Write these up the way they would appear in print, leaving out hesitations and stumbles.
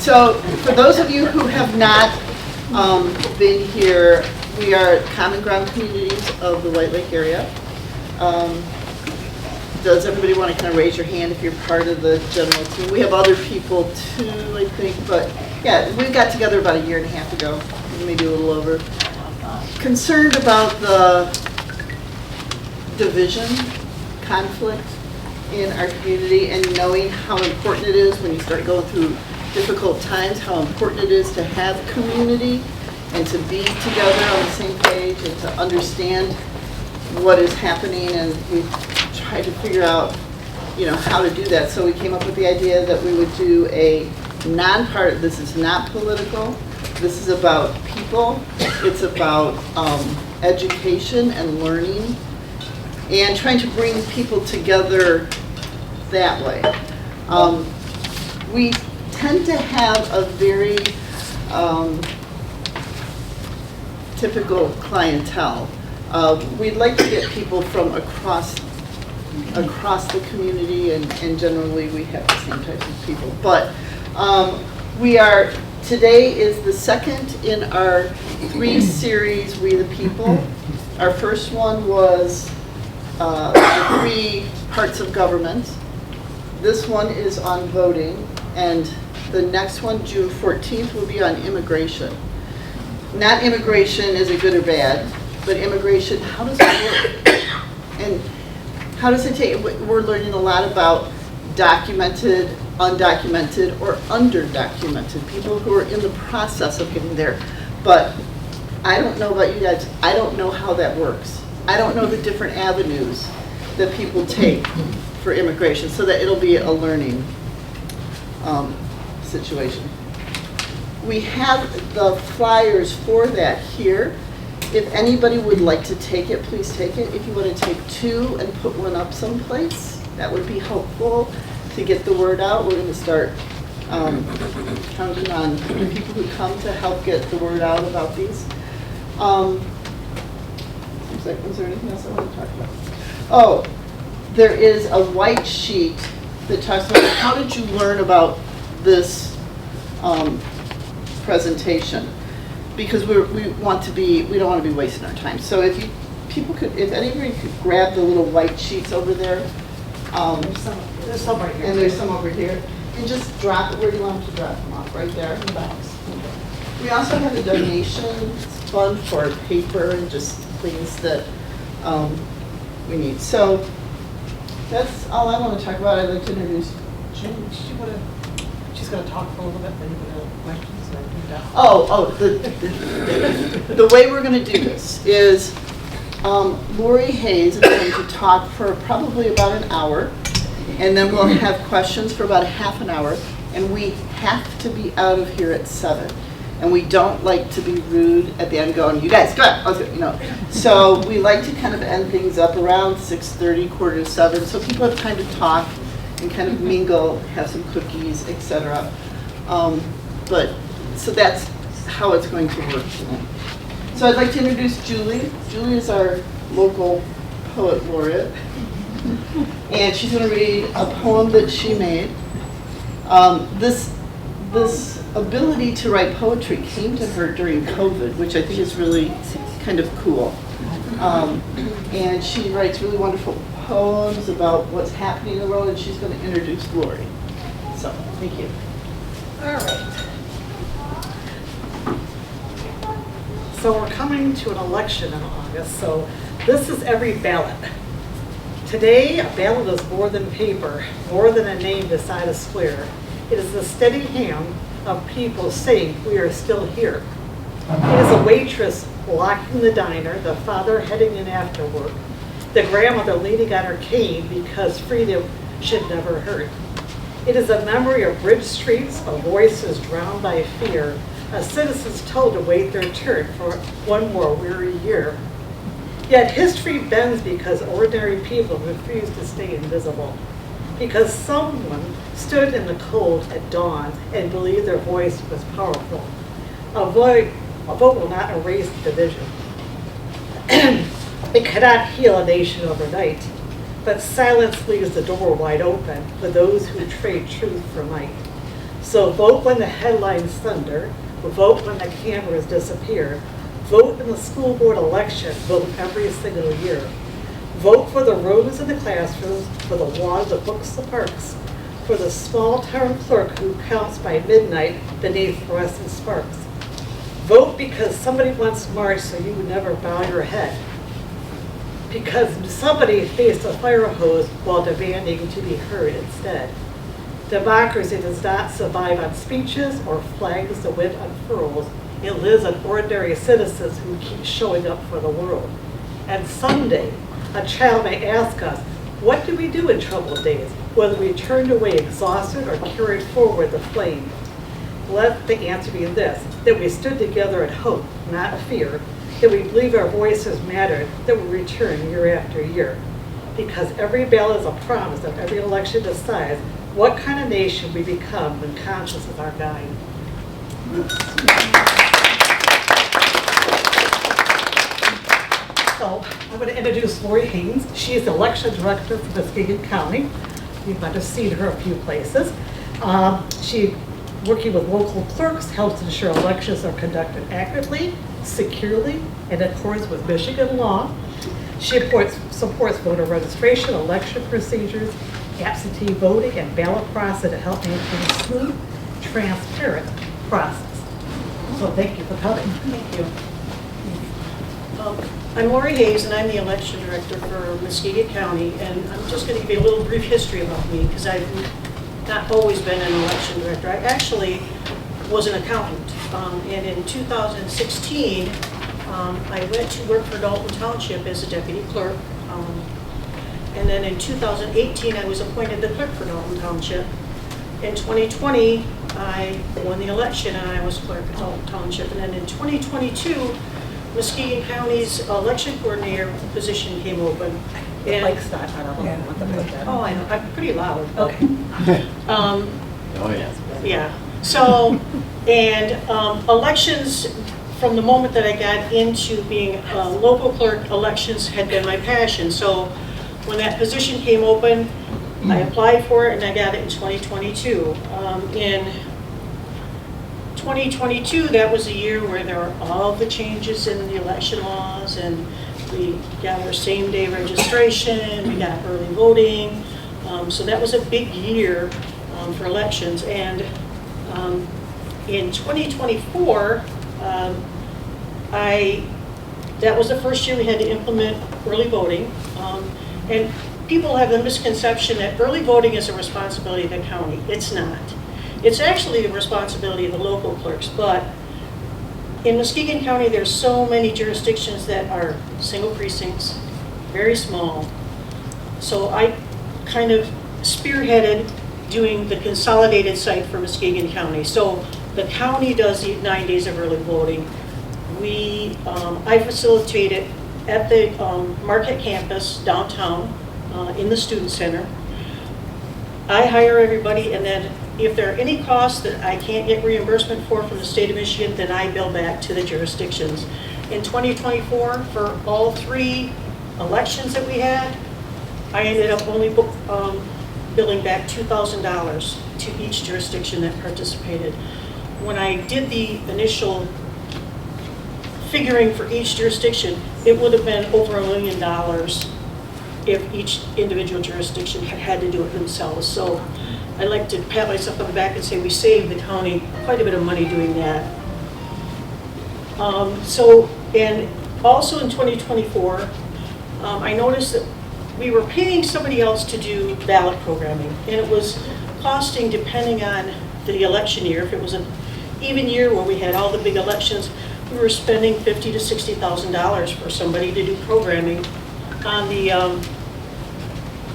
So for those of you who have not been here, we are Common Ground Communities of the White Lake area. Does everybody want to kind of raise your hand if you're part of the general team? We have other people too, I think, but yeah, we got together about 1.5 years ago, maybe a little over. Concerned about the division, conflict in our community, and knowing how important it is when you start going through difficult times, how important it is to have community and to be together on the same page and to understand what is happening, and we tried to figure out, how to do that. So we came up with the idea that we would do a non-part. This is not political. This is about people. It's about education and learning, and trying to bring people together that way. We tend to have a very typical clientele. We'd like to get people from across the community, and generally we have the same types of people. But today is the second in our 3 series, We the People. Our first one was the 3 parts of government. This one is on voting, and the next one, June 14th, will be on immigration. Not immigration, is it good or bad, but immigration, how does it work? And how does it take, we're learning a lot about documented, undocumented, or underdocumented, people who are in the process of getting there. But I don't know about you guys, I don't know how that works. I don't know the different avenues that people take for immigration, so that it'll be a learning situation. We have the flyers for that here. If anybody would like to take it, please take it. If you want to take 2 and put one up someplace, that would be helpful to get the word out. We're going to start counting on the people who come to help get the word out about these. Was there anything else I want to talk about? Oh, there is a white sheet that talks about how did you learn about this presentation, because we don't want to be wasting our time. So if anybody could grab the little white sheets over there, there's some right here, and there's some over here, and just drop it. Where do you want them to drop them off? Right there in the box. We also have a donation fund for paper and just things that we need. So that's all I want to talk about. I'd like to introduce June. she's going to talk for a little bit, then you're going to questions. The way we're going to do this is Lori Hayes is going to talk for probably about an hour, and then we'll have questions for about a half an hour, and we have to be out of here at 7. And we don't like to be rude at the end going, you guys, go ahead. So we like to kind of end things up around 6:30, 6:45, so people have time to talk and kind of mingle, have some cookies, etc. So that's how it's going to work tonight. So I'd like to introduce Julie. Julie is our local poet laureate. And she's going to read a poem that she made. This ability to write poetry came to her during COVID, which I think is really kind of cool. And she writes really wonderful poems about what's happening in the world, and she's going to introduce Lori. So, thank you. All right. So we're coming to an election in August, so this is every ballot. Today, a ballot is more than paper, more than a name beside a square. It is the steady hand of people saying we are still here. It is a waitress locking the diner, the father heading in after work, the grandmother leaning on her cane because freedom should never hurt. It is a memory of bridge streets, of voices drowned by fear, of citizens told to wait their turn for one more weary year. Yet history bends because ordinary people refuse to stay invisible. Because someone stood in the cold at dawn and believed their voice was powerful. A vote will not erase the division. It cannot heal a nation overnight, but silence leaves the door wide open for those who trade truth for might. So vote when the headlines thunder, vote when the cameras disappear, vote in the school board election, vote every single year. Vote for the rooms in the classrooms, for the lawn, the books, the parks, for the small town clerk who counts by midnight beneath fluorescent sparks. Vote because somebody once marched so you would never bow your head. Because somebody faced a fire hose while demanding to be heard instead. Democracy does not survive on speeches or flags the wind unfurls. It lives on ordinary citizens who keep showing up for the world. And someday, a child may ask us, what do we do in troubled days? Whether we turned away exhausted or carried forward the flame. Let the answer be this, that we stood together in hope, not fear, that we believe our voices mattered, that we return year after year. Because every ballot is a promise that every election decides what kind of nation we become when conscience is our guide. So I'm going to introduce Lori Haynes. She is the election director for Muskegon County. You might have seen her a few places. She, working with local clerks, helps ensure elections are conducted accurately, securely, and in accordance with Michigan law. She supports voter registration, election procedures, absentee voting, and ballot process to help maintain a smooth, transparent process. So thank you for coming. Thank you. I'm Lori Hayes, and I'm the election director for Muskegon County, and I'm just going to give you a little brief history about me, because I've not always been an election director. I actually was an accountant, and in 2016, I went to work for Dalton Township as a deputy clerk, and then in 2018, I was appointed the clerk for Dalton Township. In 2020, I won the election, and I was clerk at Dalton Township, and then in 2022, Muskegon County's election coordinator position came open. And Mike's not on. I don't know what to put that. oh, I know, I'm pretty loud. Okay. Oh, yeah. Yeah, so, and elections, from the moment that I got into being a local clerk, elections had been my passion. So when that position came open, I applied for it and I got it in 2022. In 2022, that was a year where there were all the changes in the election laws, and we got our same-day registration, we got early voting. So that was a big year for elections. And in 2024, that was the first year we had to implement early voting. And people have the misconception that early voting is a responsibility of the county. It's not. It's actually the responsibility of the local clerks, but in Muskegon County, there's so many jurisdictions that are single precincts, very small. So I kind of spearheaded doing the consolidated site for Muskegon County. So the county does the 9 days of early voting. I facilitate it at the Marquette campus downtown in the student center. I hire everybody, and then if there are any costs that I can't get reimbursement for from the state of Michigan, then I bill back to the jurisdictions. In 2024, for all 3 elections that we had, I ended up only billing back $2,000 to each jurisdiction that participated. When I did the initial figuring for each jurisdiction, it would have been over $1 million if each individual jurisdiction had to do it themselves. So I like to pat myself on the back and say we saved the county quite a bit of money doing that. And also in 2024, I noticed that we were paying somebody else to do ballot programming, and it was costing, depending on the election year, if it was an even year where we had all the big elections, we were spending $50,000 to $60,000 for somebody to do programming. On the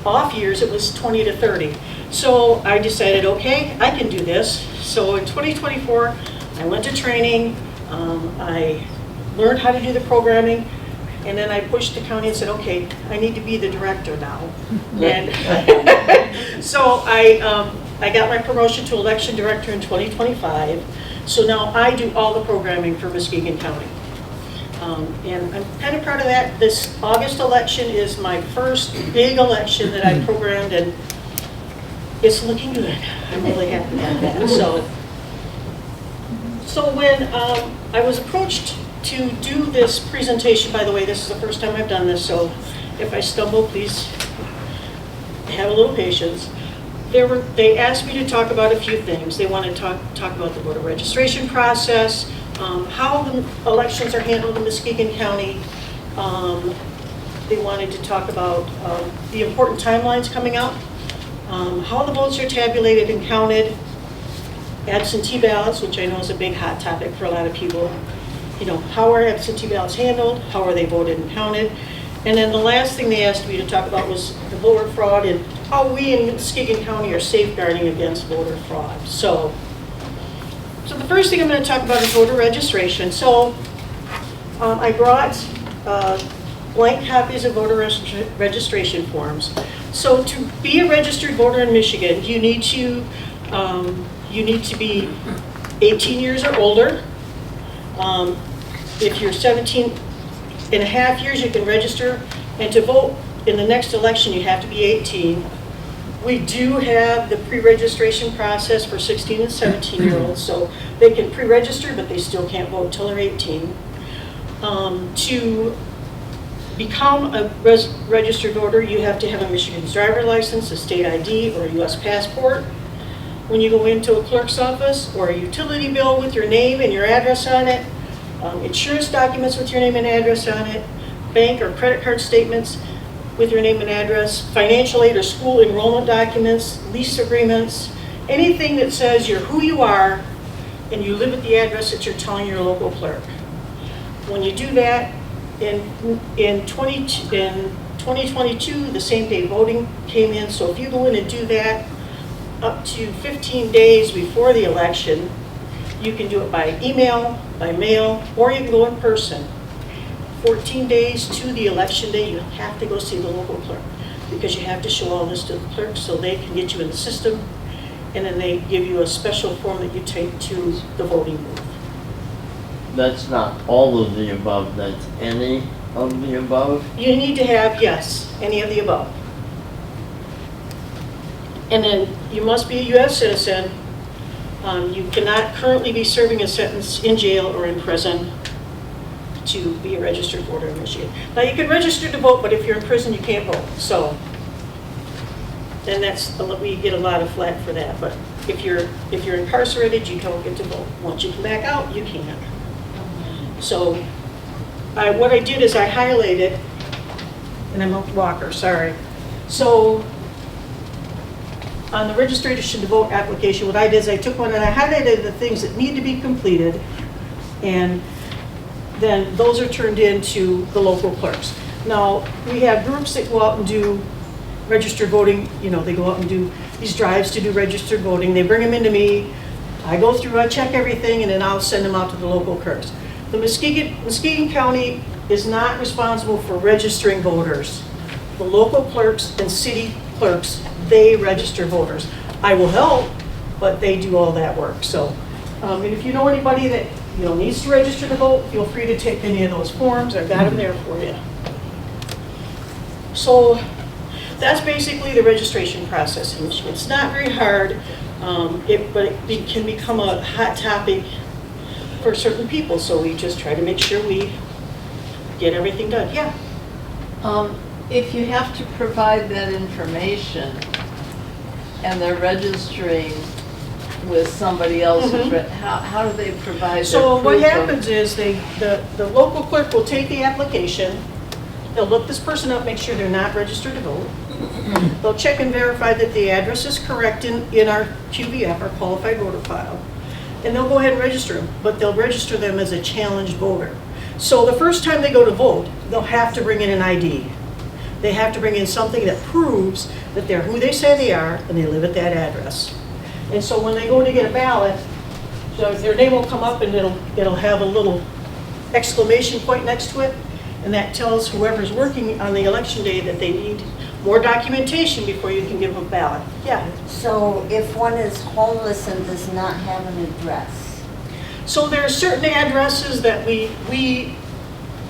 off years, it was 20 to 30. So I decided, okay, I can do this. So in 2024, I went to training, I learned how to do the programming, and then I pushed the county and said, okay, I need to be the director now. And so I got my promotion to election director in 2025. So now I do all the programming for Muskegon County. And I'm kind of proud of that. This August election is my first big election that I programmed, and It's looking good. I'm really happy about that. So when I was approached to do this presentation, by the way, this is the first time I've done this, so if I stumble, please have a little patience. They asked me to talk about a few things. They want to talk about the voter registration process, how the elections are handled in Muskegon County. They wanted to talk about the important timelines coming up, how the votes are tabulated and counted, absentee ballots, which I know is a big hot topic for a lot of people. You know, how are absentee ballots handled? How are they voted and counted? And then the last thing they asked me to talk about was the voter fraud and how we in Muskegon County are safeguarding against voter fraud. So the first thing I'm going to talk about is voter registration. So I brought blank copies of voter registration forms. So to be a registered voter in Michigan, you need to be 18 years or older. If you're 17 and a half years, you can register, and to vote in the next election, you have to be 18. We do have the pre-registration process for 16 and 17-year-olds, so they can pre-register, but they still can't vote until they're 18. To become a registered voter, you have to have a Michigan driver's license, a state ID, or a U.S. passport. When you go into a clerk's office, or a utility bill with your name and your address on it, insurance documents with your name and address on it, bank or credit card statements with your name and address, financial aid or school enrollment documents, lease agreements, anything that says you're who you are and you live at the address that you're telling your local clerk. When you do that, in 2022, the same day voting came in, so if you go in and do that up to 15 days before the election, you can do it by email, by mail, or you can go in person. 14 days to the election day, you have to go see the local clerk because you have to show all this to the clerk so they can get you in the system, and then they give you a special form that you take to the voting booth. That's not all of the above, that's any of the above? You need to have, yes, any of the above. And then you must be a U.S. citizen. You cannot currently be serving a sentence in jail or in prison to be a registered voter in Michigan. Now you can register to vote, but if you're in prison, you can't vote. So, then we get a lot of flack for that. But if you're incarcerated, you don't get to vote. Once you come back out, you can. So, what I did is I highlighted, and I'm a walker, sorry. So, on the registration to vote application, what I did is I took one and I highlighted the things that need to be completed, and then those are turned into the local clerks. Now, we have groups that go out and do registered voting. You know, they go out and do these drives to do registered voting. They bring them into me. I go through, I check everything, and then I'll send them out to the local clerks. The Muskegon County is not responsible for registering voters. The local clerks and city clerks, they register voters. I will help, but they do all that work. So, and if you know anybody that needs to register to vote, feel free to take any of those forms. I've got them there for you. So that's basically the registration process in Michigan. It's not very hard, but it can become a hot topic for certain people. So we just try to make sure we get everything done. Yeah. If you have to provide that information and they're registering with somebody else, how do they provide So their what proof happens is the local clerk will take the application, they'll look this person up, make sure they're not registered to vote. They'll check and verify that the address is correct in our QVF, our qualified voter file, and they'll go ahead and register them, but they'll register them as a challenged voter. So the first time they go to vote, they'll have to bring in an ID. They have to bring in something that proves that they're who they say they are and they live at that address. And so when they go to get a ballot, so their name will come up and it'll have a little exclamation point next to it, and that tells whoever's working on the election day that they need more documentation before you can give them a ballot. Yeah. So if one is homeless and does not have an address? So there are certain addresses that we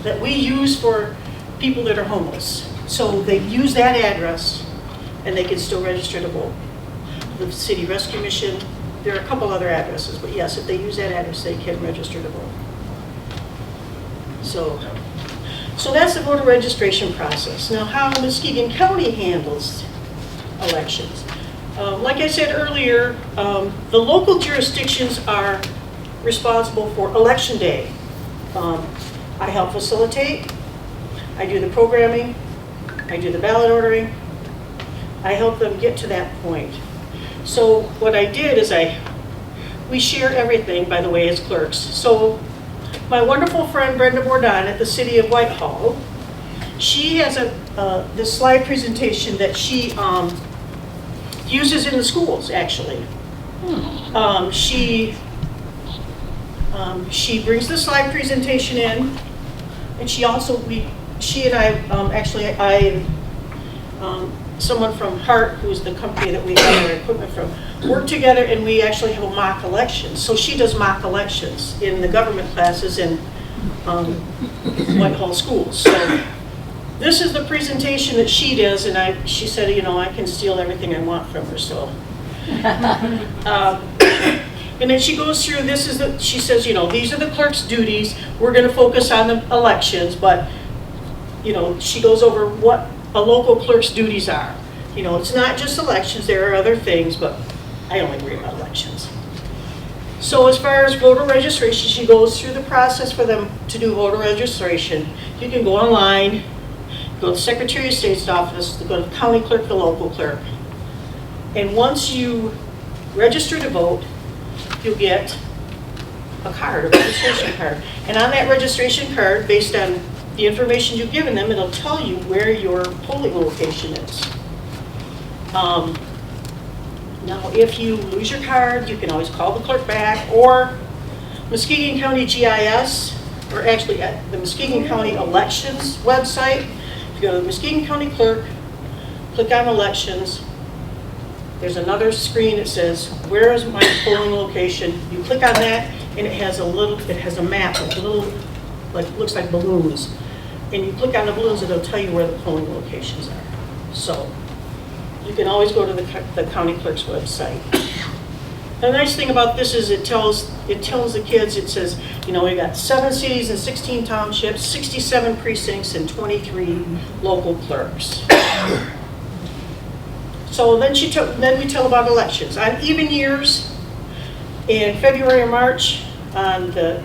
use for people that are homeless. So they use that address and they can still register to vote. the City Rescue Mission. There are a couple other addresses, but yes, if they use that address, they can register to vote. So that's the voter registration process. Now, how Muskegon County handles elections. Like I said earlier, the local jurisdictions are responsible for election day. I help facilitate, I do the programming, I do the ballot ordering, I help them get to that point. So what I did is we share everything, by the way, as clerks. So my wonderful friend Brenda Bourdon at the City of Whitehall, she has this slide presentation that she uses in the schools, actually. She brings the slide presentation in, and she and I, someone from Hart, who's the company that we get our equipment from, work together, and we actually have a mock election. So she does mock elections in the government classes in Whitehall schools. So this is the presentation that she does, and she said, I can steal everything I want from her. So, and then she goes through. She says, these are the clerk's duties. We're going to focus on the elections, but she goes over what a local clerk's duties are. It's not just elections, there are other things, but I only worry about elections. So as far as voter registration, she goes through the process for them to do voter registration. You can go online, go to the Secretary of State's office, go to the county clerk, the local clerk. And once you register to vote, you'll get a card, a registration card. And on that registration card, based on the information you've given them, it'll tell you where your polling location is. Now, if you lose your card, you can always call the clerk back, or Muskegon County GIS, or actually at the Muskegon County Elections website. If you go to the Muskegon County Clerk, click on Elections, there's another screen that says, where is my polling location? You click on that, and it has a map of looks like balloons. And you click on the balloons, it'll tell you where the polling locations are. So you can always go to the county clerk's website. The nice thing about this is it tells the kids, it says, we got 7 cities and 16 townships, 67 precincts, and 23 local clerks. So then we tell about elections. On even years, in February or March, on the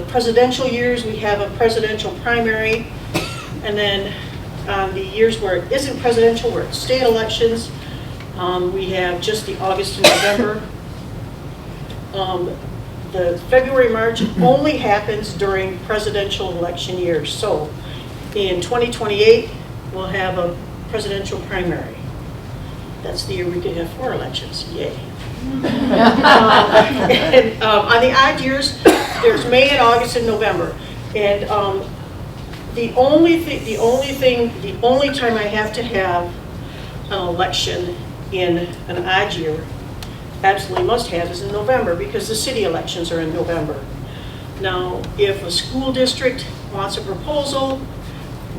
presidential years, we have a presidential primary, and then on the years where it isn't presidential, where it's state elections, we have just the August and November. The February, March only happens during presidential election years. So in 2028, we'll have a presidential primary. That's the year we can have 4 elections, yay. And on the odd years, there's May and August and November. And the only time I have to have an election in an odd year, absolutely must have, is in November, because the city elections are in November. Now, if a school district wants a proposal,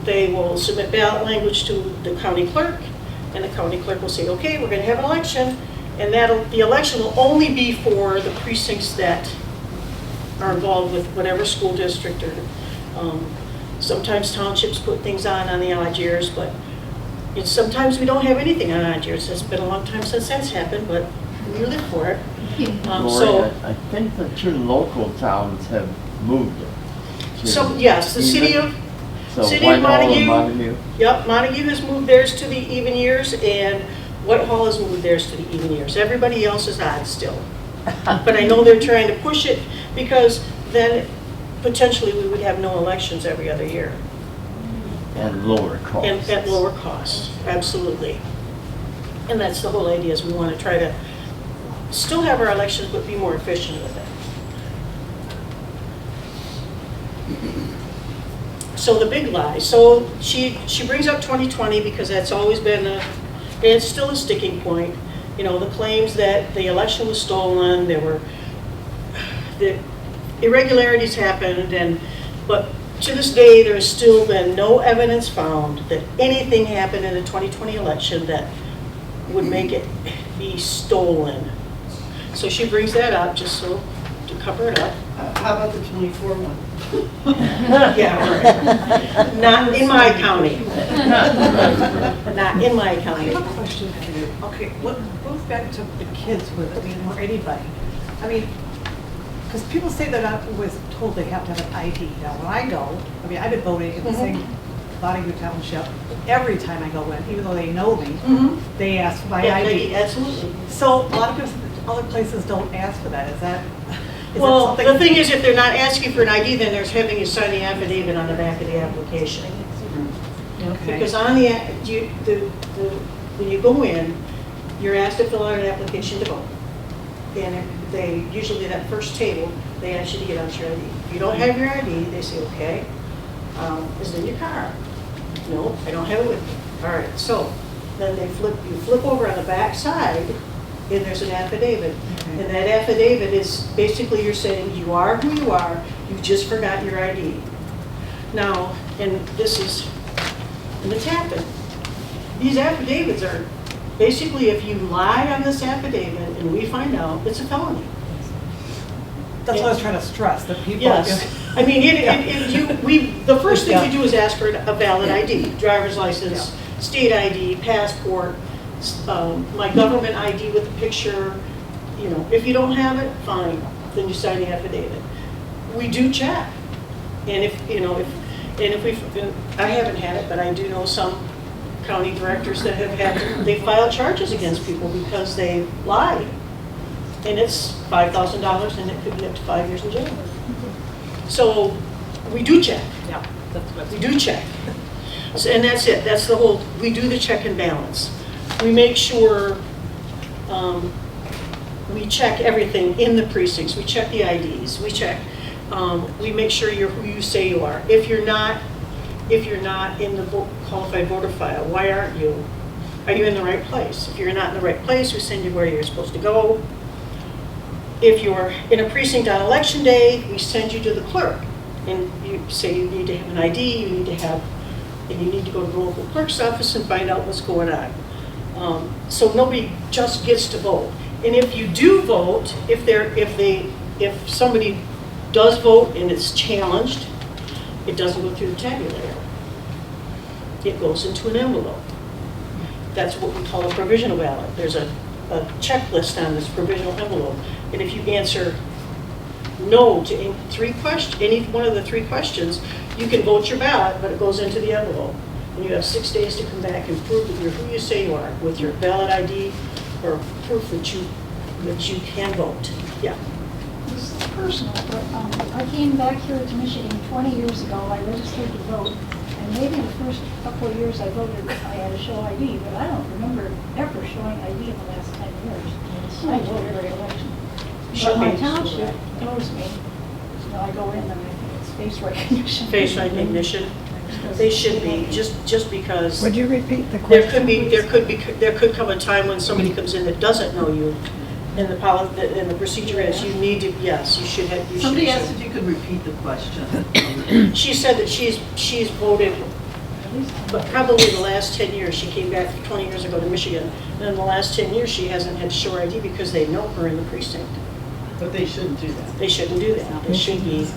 they will submit ballot language to the county clerk, and the county clerk will say, okay, we're going to have an election, and the election will only be for the precincts that are involved with whatever school district, or sometimes townships put things on the odd years, but sometimes we don't have anything on odd years. It's been a long time since that's happened, but we live for it. Lori, I think the 2 local towns have moved it. So yes, the city of Whitehall and Montague. Yep, Montague has moved theirs to the even years, and Whitehall has moved theirs to the even years. Everybody else is odd still. But I know they're trying to push it, because then potentially we would have no elections every other year. And lower costs. And at lower costs, absolutely. And that's the whole idea, is we want to try to still have our elections, but be more efficient with it. So the big lie. So she brings up 2020 because that's always been it's still a sticking point. The claims that the election was stolen, the irregularities happened, but to this day there has still been no evidence found that anything happened in the 2020 election that would make it be stolen. So she brings that up just so to cover it up. How about the 24 one? Yeah, right. Not in my county. Not in my I county. have a question for you. Okay, what goes back to the kids with it, or anybody? I mean, because people say they're not always told they have to have an ID. Now, when I go, I mean, I've been voting in the same Bonneview Township. Every time I go in, even though they know me, they ask for my Yeah, ID. absolutely. So a lot of places, other places don't ask for that. Is that Well, something? the thing is, if they're not asking for an ID, then there's having you sign the affidavit on the back of the application. Okay. Because on when you go in, you're asked to fill out an application to vote. And if they, usually that first table, they ask you to get out your ID. If you don't have your ID, they say, okay, is it in your car? No, I don't have it with me. All right, so then you flip over on the back side, and there's an affidavit. And that affidavit is basically you're saying you are who you are, you just forgot your ID. Now, and it's happened. These affidavits are, basically if you lie on this affidavit and we find out, it's a felony. That's what I was trying to stress, that people. Yes. I mean, the first thing we do is ask for a valid ID, driver's license, state ID, passport, my government ID with a picture. You know, if you don't have it, fine, then you sign the affidavit. We do check. And I haven't had it, but I do know some county directors that have they filed charges against people because they lied. And it's $5,000 and it could be up to 5 years in jail. So we do check. Yeah, that's what. We do check. So, and that's it. That's the whole, we do the check and balance. We make sure we check everything in the precincts. We check the IDs. We check. We make sure you're who you say you are. If you're not in the qualified voter file, why aren't you? Are you in the right place? If you're not in the right place, we send you where you're supposed to go. If you're in a precinct on election day, we send you to the clerk. And you say you need to have an ID, you need to go to the local clerk's office and find out what's going on. So nobody just gets to vote. And if you do vote, if somebody does vote and it's challenged, it doesn't go through the tabulator. It goes into an envelope. That's what we call a provisional ballot. There's a checklist on this provisional envelope. And if you answer no to any one of the three questions, you can vote your ballot, but it goes into the envelope. And you have 6 days to come back and prove that you're who you say you are with your ballot ID or proof that you can vote. Yeah. This is personal, but I came back here to Michigan 20 years ago. I registered to vote, and maybe the first couple of years I voted, I had to show ID, but I don't remember ever showing ID in the last 10 years. I voted every election. But my township knows me. I go in and I think it's face recognition. Face recognition. They should be, just because. Would you repeat the question? There could come a time when somebody comes in that doesn't know you, and the procedure is you need to, yes, you should have. Somebody asked if you could repeat the question. She said that she's voted, but probably the last 10 years, she came back 20 years ago to Michigan, and in the last 10 years, she hasn't had to show her ID because they know her in the precinct. But they shouldn't do that. They shouldn't do that. They should be,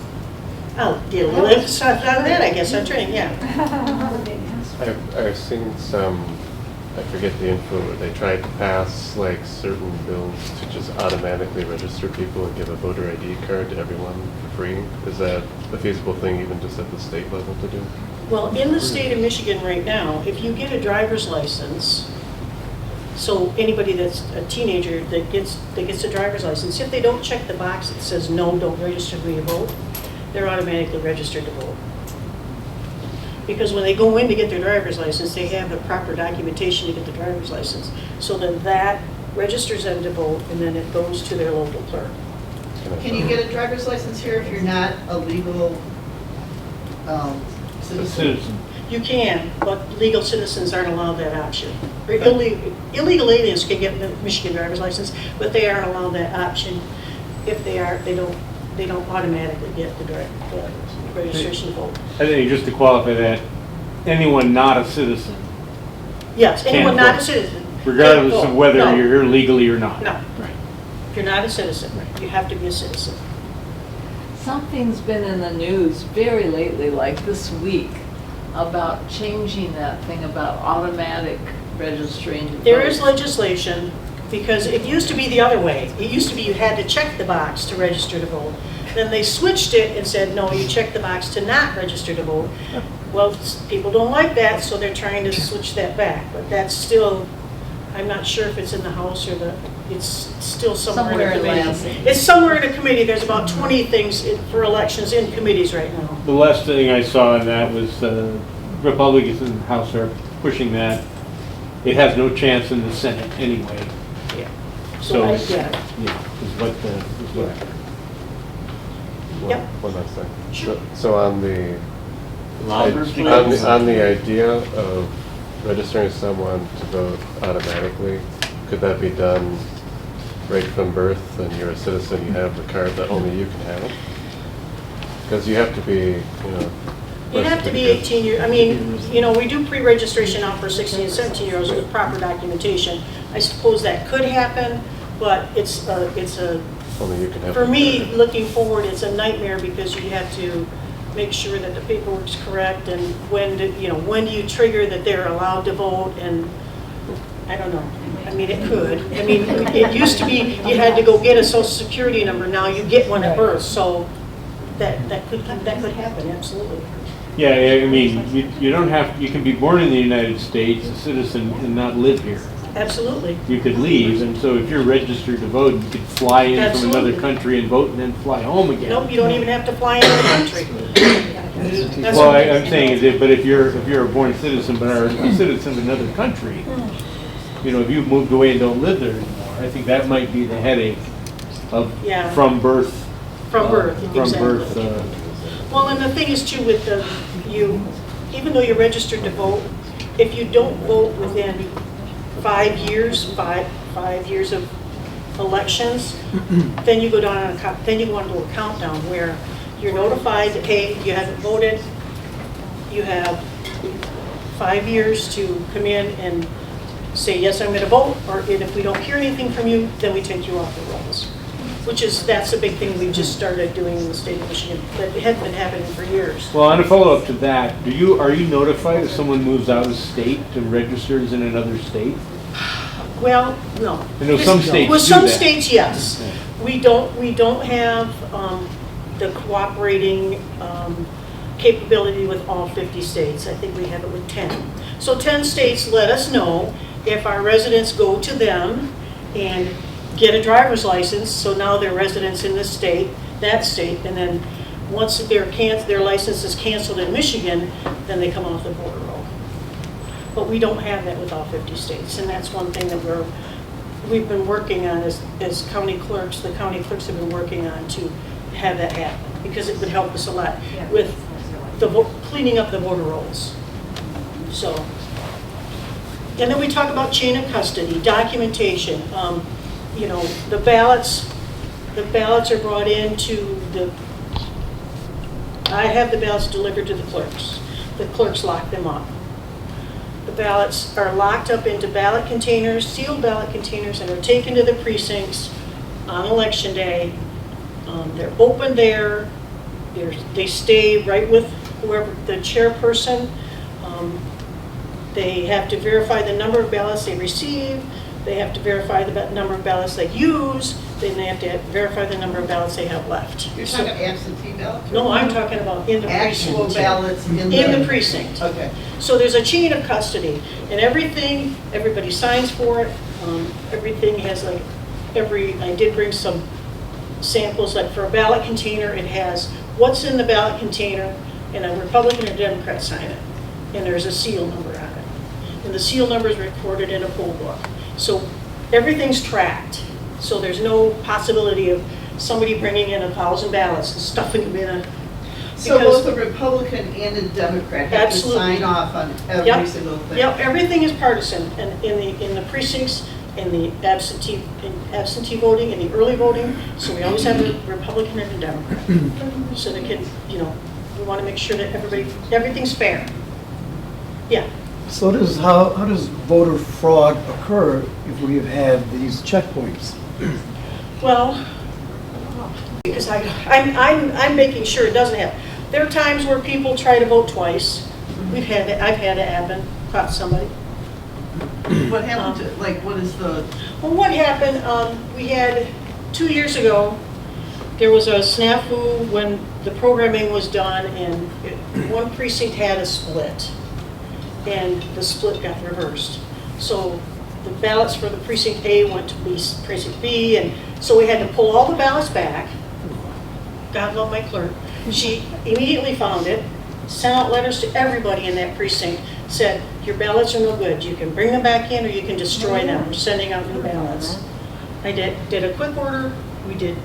get a little emphasis on that, I guess, on training, yeah. I've seen some, I forget the info, they tried to pass like certain bills to just automatically register people and give a voter ID card to everyone for free. Is that a feasible thing even just at the state level to do? Well, in the state of Michigan right now, if you get a driver's license, so anybody that's a teenager that gets a driver's license, if they don't check the box that says no, don't register for your vote, they're automatically registered to vote. Because when they go in to get their driver's license, they have the proper documentation to get the driver's license. So then that registers them to vote, and then it goes to their local clerk. Can you get a driver's license here if you're not a legal citizen? You can, but legal citizens aren't allowed that option. Or illegal aliens can get the Michigan driver's license, but they aren't allowed that option. If they are, they don't automatically get the registration vote. I think just to qualify that, anyone not a citizen. Yes, anyone Can't not a vote. citizen. Regardless Can't of vote. whether No. you're here legally or not. No. Right. If you're not a citizen, you have to be a citizen. Something's been in the news very lately, like this week, about changing that thing about automatic registering to vote. There is legislation, because it used to be the other way. It used to be you had to check the box to register to vote. Then they switched it and said, no, you check the box to not register to vote. Well, people don't like that, so they're trying to switch that back. But that's still, I'm not sure if it's in the House or it's still somewhere in a Somewhere in committee. Lansing. It's somewhere in a committee. There's about 20 things for elections in committees right now. The last thing I saw in that was Republicans in the House are pushing that. It has no chance in the Senate anyway. Yeah. So, I- it's- yeah. yeah, is what I heard. Yep. One last thing. Sure. So on the, Louder, on please. the idea of registering someone to vote automatically, could that be done right from birth and you're a citizen, you have the card that only you can have? Because you have to be, You have to be 18 years, I mean, we do pre-registration now for 16 and 17-year-olds with proper documentation. I suppose that could happen, but it's a, only you can have. for the me, card. looking forward, it's a nightmare because you have to make sure that the paperwork's correct and when do you trigger that they're allowed to vote, and I don't know. I mean, it could. I mean, it used to be you had to go get a social security number, now you get one at birth, so that could happen, absolutely. Yeah, I mean, you don't have, you can be born in the United States, a citizen, and not live here. Absolutely. You could leave, and so if you're registered to vote, you could fly in from Absolutely. another country and vote and then fly home again. Nope, you don't even have to fly into the country. That's Well, what- I'm saying is that, but if you're a born citizen but are a citizen of another country, if you've moved away and don't live there anymore, I think that might be the headache of Yeah. from birth. From birth, From exactly. birth. Well, and the thing is too with even though you're registered to vote, if you don't vote within 5 years, five years of elections, then you go down then you go into a countdown where you're notified that, hey, you haven't voted, you have 5 years to come in and say, yes, I'm going to vote, and if we don't hear anything from you, then we take you off the rolls. That's a big thing we just started doing in the state of Michigan, that had been happening for years. Well, on a follow-up to that, are you notified if someone moves out of state and registers in another state? Well, no. I know some states With do some that. states, yes. We don't have the cooperating capability with all 50 states. I think we have it with 10. So 10 states let us know if our residents go to them and get a driver's license, so now they're residents in this state, that state, and then once their license is canceled in Michigan, then they come off the border roll. But we don't have that with all 50 states, and that's one thing that we've been working on as county clerks. The county clerks have been working on to have that happen, because it would help us a lot with cleaning up the border rolls. So, and then we talk about chain of custody, documentation. The ballots are brought into I have the ballots delivered to the clerks. The clerks lock them up. The ballots are locked up into ballot containers, sealed ballot containers, and are taken to the precincts on election day. They're open there. They stay right with whoever the chairperson. They have to verify the number of ballots they receive. They have to verify the number of ballots they use. Then they have to verify the number of ballots they have left. You're talking absentee ballots? No, I'm talking about in the Actual precinct. ballots in In the precinct. Okay. So there's a chain of custody, and everybody signs for it. Everything has I did bring some samples, like for a ballot container, it has what's in the ballot container, and a Republican or Democrat sign it. And there's a seal number on it. And the seal number is recorded in a poll book. So everything's tracked. So there's no possibility of somebody bringing in 1,000 ballots and stuffing them in a... So because- both a Republican and a Democrat have to Absolutely. sign off on every Yep. single thing? Yep, everything is partisan, and in the precincts, in the absentee voting, in the early voting, so we always have a Republican and a Democrat. So they can, we want to make sure that everything's fair. Yeah, So how does voter fraud occur if we have had these checkpoints? Well, because I'm making sure it doesn't happen. There are times where people try to vote twice. I've had it happen, caught somebody. What happened to, like, what is the, Well, what happened, we had, 2 years ago, there was a snafu when the programming was done and one precinct had a split. And the split got reversed. So the ballots for the precinct A went to precinct B, and so we had to pull all the ballots back. God love my clerk. She immediately found it, sent out letters to everybody in that precinct, said, your ballots are no good. You can bring them back in or you can destroy them. We're sending out new ballots. I did a quick order. We did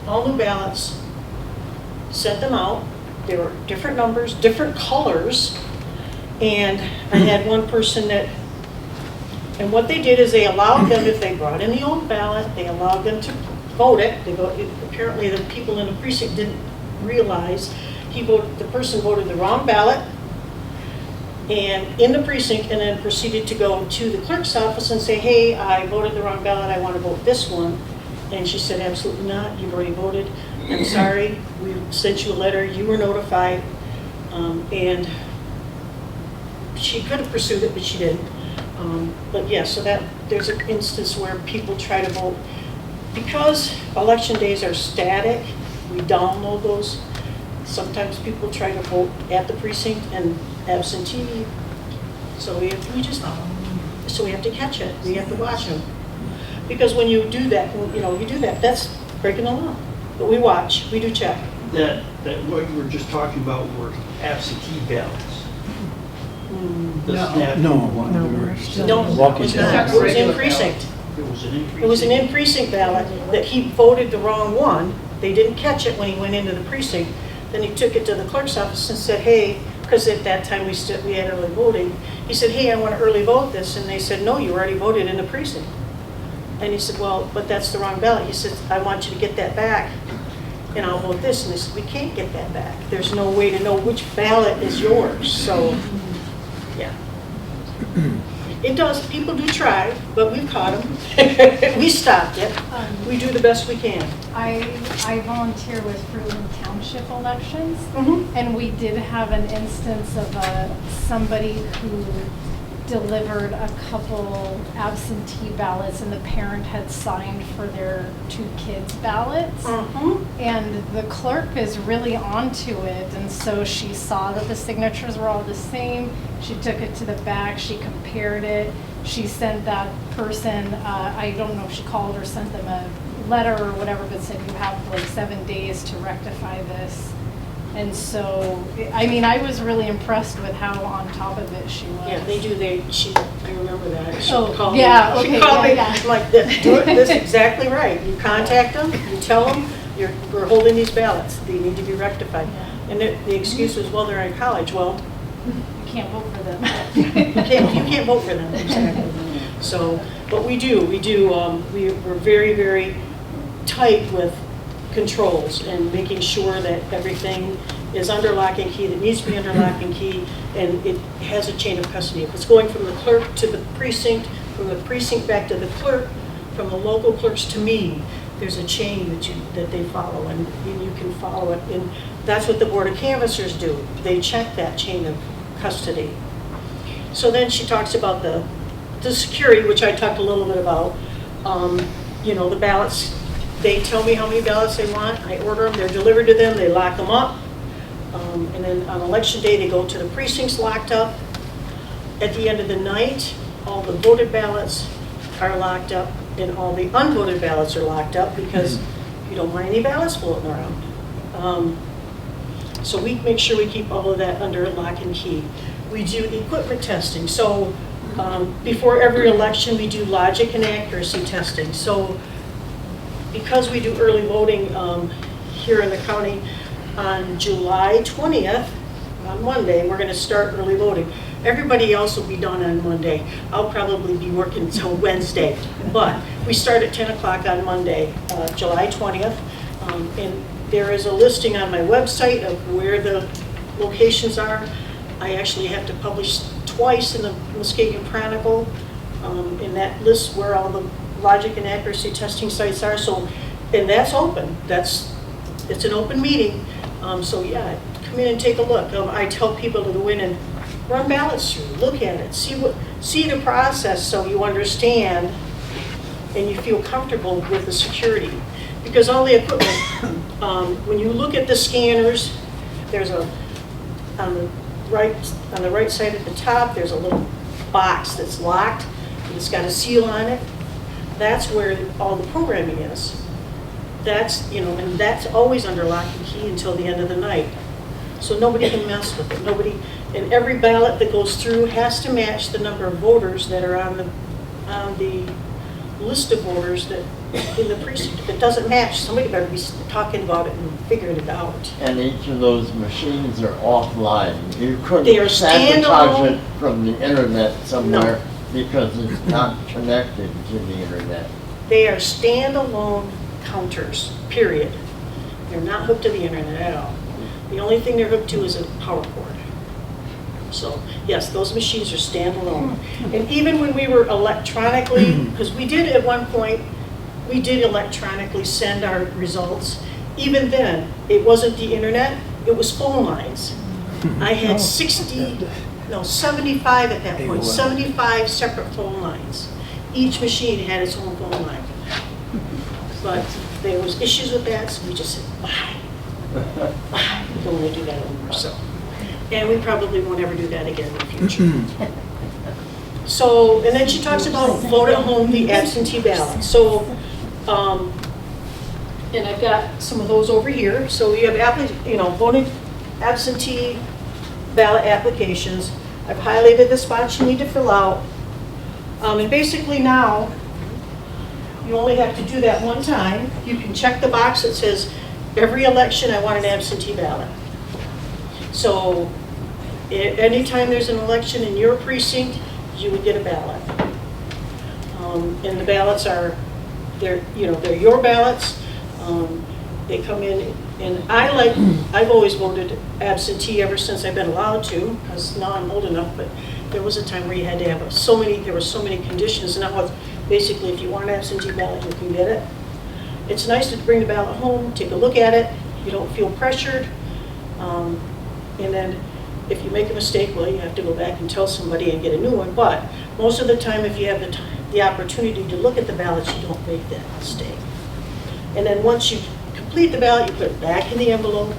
all new ballots, sent them out. They were different numbers, different colors. And I had one person that, and what they did is they allowed them, if they brought in the old ballot, they allowed them to vote it. Apparently the people in the precinct didn't realize the person voted the wrong ballot and in the precinct, and then proceeded to go to the clerk's office and say, hey, I voted the wrong ballot, I want to vote this one. And she said, absolutely not, you've already voted. I'm sorry, we sent you a letter, you were notified. And she could have pursued it, but she didn't. But yeah, so there's an instance where people try to vote. Because election days are static, we download those. Sometimes people try to vote at the precinct and absentee. So we have to catch it. We have to watch them. Because when you do that, that's breaking the law. But we watch, we do check. That what you were just talking about were absentee ballots. The snap. No, Walking it ballots. was in precinct. It was an in-precinct. It was an in-precinct ballot that he voted the wrong one. They didn't catch it when he went into the precinct. Then he took it to the clerk's office and said, hey, because at that time we had early voting. He said, hey, I want to early vote this. And they said, no, you already voted in the precinct. And he said, well, but that's the wrong ballot. He said, I want you to get that back and I'll vote this. And they said, we can't get that back. There's no way to know which ballot is yours. So, yeah. It does, people do try, but we've caught them. We stopped it. We do the best we can. I volunteer with Fruitland Township elections, Mhm. and we did have an instance of somebody who delivered a couple absentee ballots, and the parent had signed for their 2 kids' ballots. Mhm. And the clerk is really onto it, and so she saw that the signatures were all the same. She took it to the back, she compared it. She sent that person, I don't know if she called or sent them a letter or whatever, but said you have like 7 days to rectify this. And so, I mean, I was really impressed with how on top of it she was. Yeah, they do, I remember that. She Oh, called yeah, me. okay, She called me, yeah. like, do it this exactly right. You contact them, you tell them, we're holding these ballots, they need to be rectified. Yeah. And the excuse was, well, they're in college. Well, You can't vote for them. you can't vote for them, exactly. So, but we're very, very tight with controls and making sure that everything is under lock and key, that needs to be under lock and key, and it has a chain of custody. If it's going from the clerk to the precinct, from the precinct back to the clerk, from the local clerks to me, there's a chain that they follow, and you can follow it. And that's what the Board of Canvassers do. They check that chain of custody. So then she talks about the security, which I talked a little bit about. The ballots, they tell me how many ballots they want. I order them, they're delivered to them, they lock them up. And then on election day, they go to the precincts locked up. At the end of the night, all the voted ballots are locked up and all the unvoted ballots are locked up because you don't want any ballots floating around. So we make sure we keep all of that under lock and key. We do equipment testing. So before every election, we do logic and accuracy testing. So because we do early voting here in the county on July 20th, on Monday, we're going to start early voting. Everybody else will be done on Monday. I'll probably be working until Wednesday. But we start at 10 o'clock on Monday, July 20th. And there is a listing on my website of where the locations are. I actually have to publish twice in the Muskegon Chronicle, and that lists where all the logic and accuracy testing sites are, so, and that's open, it's an open meeting, so yeah, come in and take a look. I tell people to go in and run ballots through, look at it, see the process so you understand and you feel comfortable with the security. Because all the equipment, when you look at the scanners, there's on the right side at the top, there's a little box that's locked, and it's got a seal on it. That's where all the programming is. That's, and that's always under lock and key until the end of the night. So nobody can mess with it. And every ballot that goes through has to match the number of voters that are on the list of voters that in the precinct. If it doesn't match, somebody better be talking about it and figuring it out. And each of those machines are offline. You They are couldn't sabotage standalone. it from the internet somewhere because it's not connected to the internet. They are standalone counters, period. They're not hooked to the internet at all. The only thing they're hooked to is a power cord. So, yes, those machines are standalone. And even when we were electronically, because we did at one point, we did electronically send our results. Even then, it wasn't the internet, it was phone lines. I had 75 at that point, 75 separate phone lines. Each machine had its own phone line. But there was issues with that, so we just said, bye. Bye. We don't want to do that anymore, so. And we probably won't ever do that again in the future. So, and then she talks about vote at home, the absentee ballot. So, and I've got some of those over here. So you have, voting absentee ballot applications. I've highlighted the spots you need to fill out. And basically now, you only have to do that one time. You can check the box that says, every election I want an absentee ballot. So anytime there's an election in your precinct, you would get a ballot. And the ballots are, they're your ballots. They come in, and I've always voted absentee ever since I've been allowed to, because now I'm old enough, but there was a time where you had to have there were so many conditions. Now, basically, if you want an absentee ballot, you can get it. It's nice to bring the ballot home, take a look at it. You don't feel pressured. And then if you make a mistake, well, you have to go back and tell somebody and get a new one. But most of the time, if you have the opportunity to look at the ballots, you don't make that mistake. And then once you complete the ballot, you put it back in the envelope,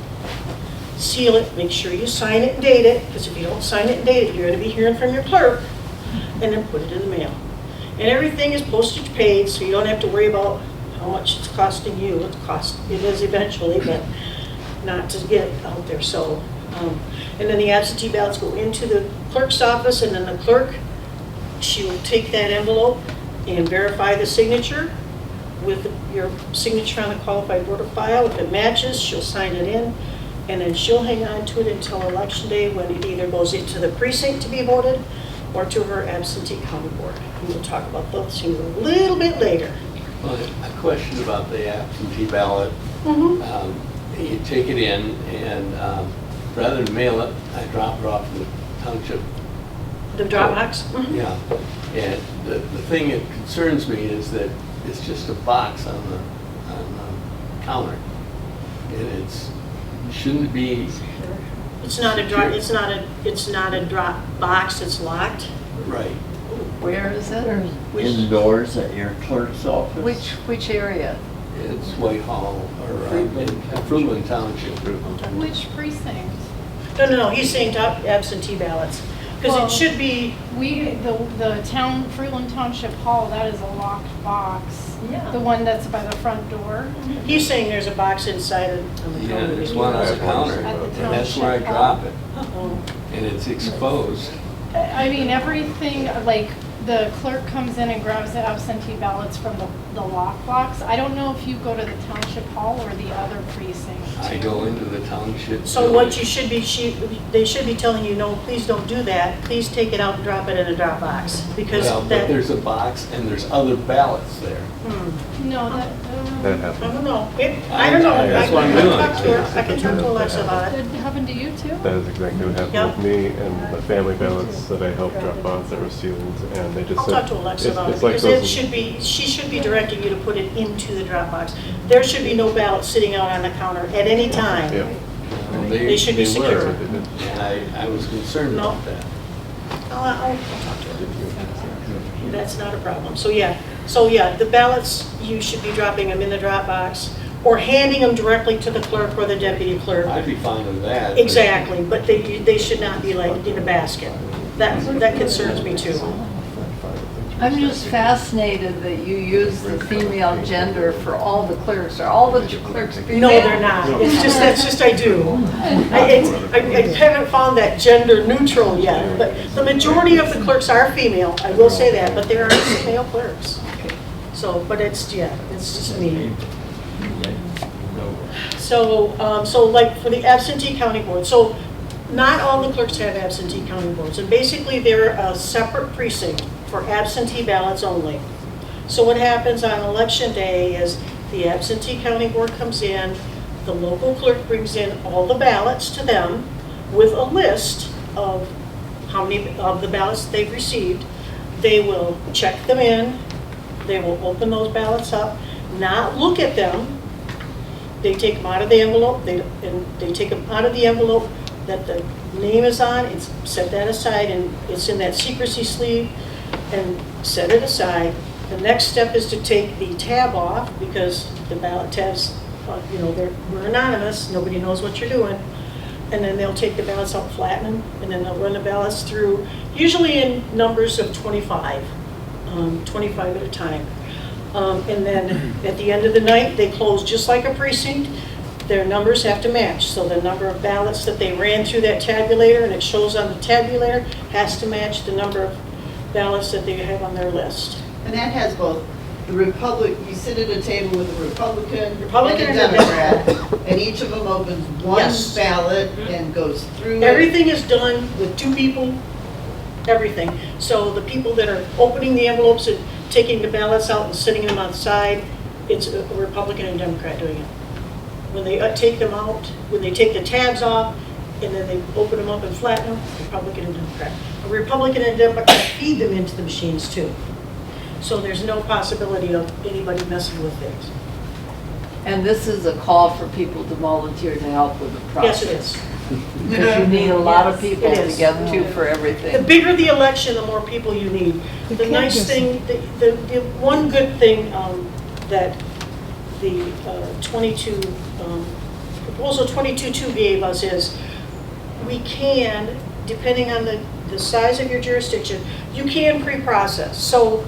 seal it, make sure you sign it and date it, because if you don't sign it and date it, you're going to be hearing from your clerk, and then put it in the mail. And everything is postage paid, so you don't have to worry about how much it's costing you. It is eventually, but not to get out there. So, and then the absentee ballots go into the clerk's office, and then the clerk, she will take that envelope and verify the signature with your signature on the qualified voter file. If it matches, she'll sign it in, and then she'll hang on to it until election day, when it either goes into the precinct to be voted or to her absentee county board. And we'll talk about those things a little bit later. Well, a question about the absentee ballot. Mm-hmm. You take it in, and rather than mail it, I drop it off in the township. The drop box? Mm-hmm. Yeah. And the thing that concerns me is that it's just a box on the counter, and shouldn't be. It's not a drop. It's not a drop box. It's locked. Right. Where is it? Indoors at your clerk's office? Which area? It's Whitehall or in Fruitland Township. Which precinct? No. He's saying absentee ballots, because Well, it should be. The town, Freeland Township Hall, that is a locked box. Yeah. The one that's by the front door. He's saying there's a box inside of the Yeah, counter. there's one on the counter, At the and that's where I township drop it, Uh-oh. and it's exposed. I mean, everything, like, the clerk comes in and grabs the absentee ballots from the lockbox. I don't know if you go to the township hall or the other precinct. I go into the township. So what you should be, they should be telling you, no, please don't do that. Please take it out and drop it in a drop box, because Well, but there's a box and there's other ballots there. No, that, That I happened. don't know. I don't know. That's I what I'm can doing. talk to her. I can talk to Alexa about it. that happened to you too? That is exactly what happened Yep. with me and the family ballots that I helped drop off that were sealed, and they just I'll said. talk to Alexa it's- about it, it's like because it those- should be, she should be directing you to put it into the Dropbox. There should be no ballot sitting out on the counter at any time. Yeah. Well, They should be were, secure. That's what they did. And I was concerned No. about that. I'll talk to her. That's not a problem. So yeah, the ballots, you should be dropping them in the Dropbox or handing them directly to the clerk or the deputy clerk. I'd be fine with that. Exactly, but they should not be like in a basket. That concerns me too. I'm just fascinated that you use the female gender for all the clerks. Are all the clerks female? No, they're not. That's just I do. I haven't found that gender neutral yet, but the majority of the clerks are female, I will say that, but there are some male clerks. So, but it's just me. So like for the absentee county board, so not all the clerks have absentee county boards, and basically they're a separate precinct for absentee ballots only. So what happens on election day is the absentee county board comes in, the local clerk brings in all the ballots to them with a list of how many of the ballots they've received. They will check them in, they will open those ballots up, not look at them. They take them out of the envelope, they take them out of the envelope that the name is on, it's set that aside, and it's in that secrecy sleeve, and set it aside. The next step is to take the tab off, because the ballot tabs, we're anonymous, nobody knows what you're doing. And then they'll take the ballots out, flatten them, and then they'll run the ballots through, usually in numbers of 25 at a time. And then at the end of the night, they close just like a precinct. Their numbers have to match. So the number of ballots that they ran through that tabulator, and it shows on the tabulator, has to match the number of ballots that they have on their list. And that has both the you sit at a table with a Republican Republican and a and a Democrat, and each of them opens one Yes. ballot and goes through it. Everything is done with two people, everything. So the people that are opening the envelopes and taking the ballots out and sitting them on the side, it's a Republican and Democrat doing it. When they take them out, when they take the tabs off, and then they open them up and flatten them, Republican and Democrat. A Republican and Democrat feed them into the machines too. So there's no possibility of anybody messing with things. And this is a call for people to volunteer to help with the Yes, process. it is. Because you need a lot of Yes, people it to is. get to for The everything. bigger the election, the more people you need. The nice thing, the one good thing that the proposal 22-2 gave us is we can, depending on the size of your jurisdiction, you can pre-process. So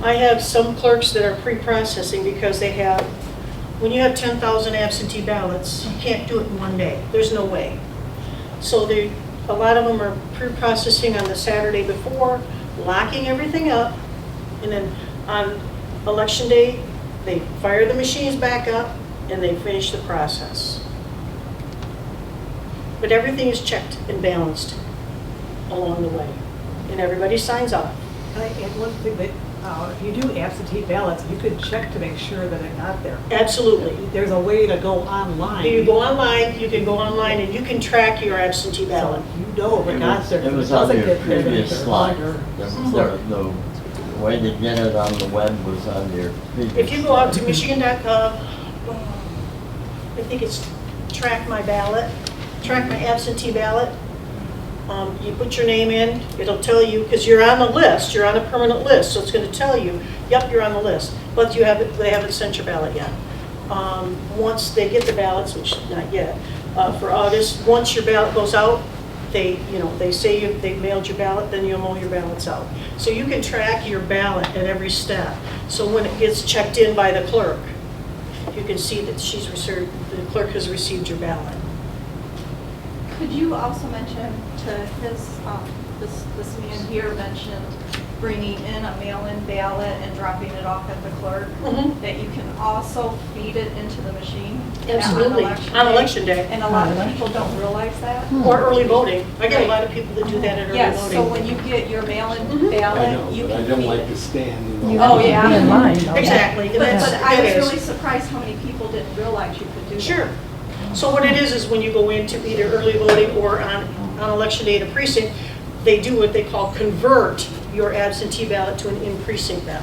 I have some clerks that are pre-processing because they have, when you have 10,000 absentee ballots, you can't do it in one day. There's no way. So a lot of them are pre-processing on the Saturday before, locking everything up, and then on election day, they fire the machines back up and they finish the process. But everything is checked and balanced along the way, and everybody signs off. Can I add one thing that, if you do absentee ballots, you could check to make sure that it got there. Absolutely. There's a way to go online. You can go online and you can track your absentee ballot. So you know if it got there. It was If on doesn't your get there, previous then slide. it's The way to get it on the web was on your previous. If you go out to Michigan.gov, I think it's track my absentee ballot. You put your name in, it'll tell you, because you're on the list, you're on a permanent list, so it's going to tell you, yep, you're on the list, but they haven't sent your ballot yet. Once they get the ballots, which not yet, for August, once your ballot goes out, they say they've mailed your ballot, then you'll mail your ballots out. So you can track your ballot at every step. So when it gets checked in by the clerk, you can see that the clerk has received your ballot. Could you also mention to his, this man here mentioned bringing in a mail-in ballot and dropping it off at the clerk, Mhm. that you can also feed it into the machine. Absolutely, on election day. And a lot of people don't realize that. Or early voting. I get a lot of people that do that at early Yes, voting. so when you get your mail-in Mhm. I ballot, know, you but I can don't feed like it. to stand in the. You Oh, have to yeah. be in line, though. Exactly. But That's- I it was is. really surprised how many people didn't realize you could do that. Sure. So what it is when you go into either early voting or on election day at a precinct, they do what they call convert your absentee ballot to an in-precinct ballot.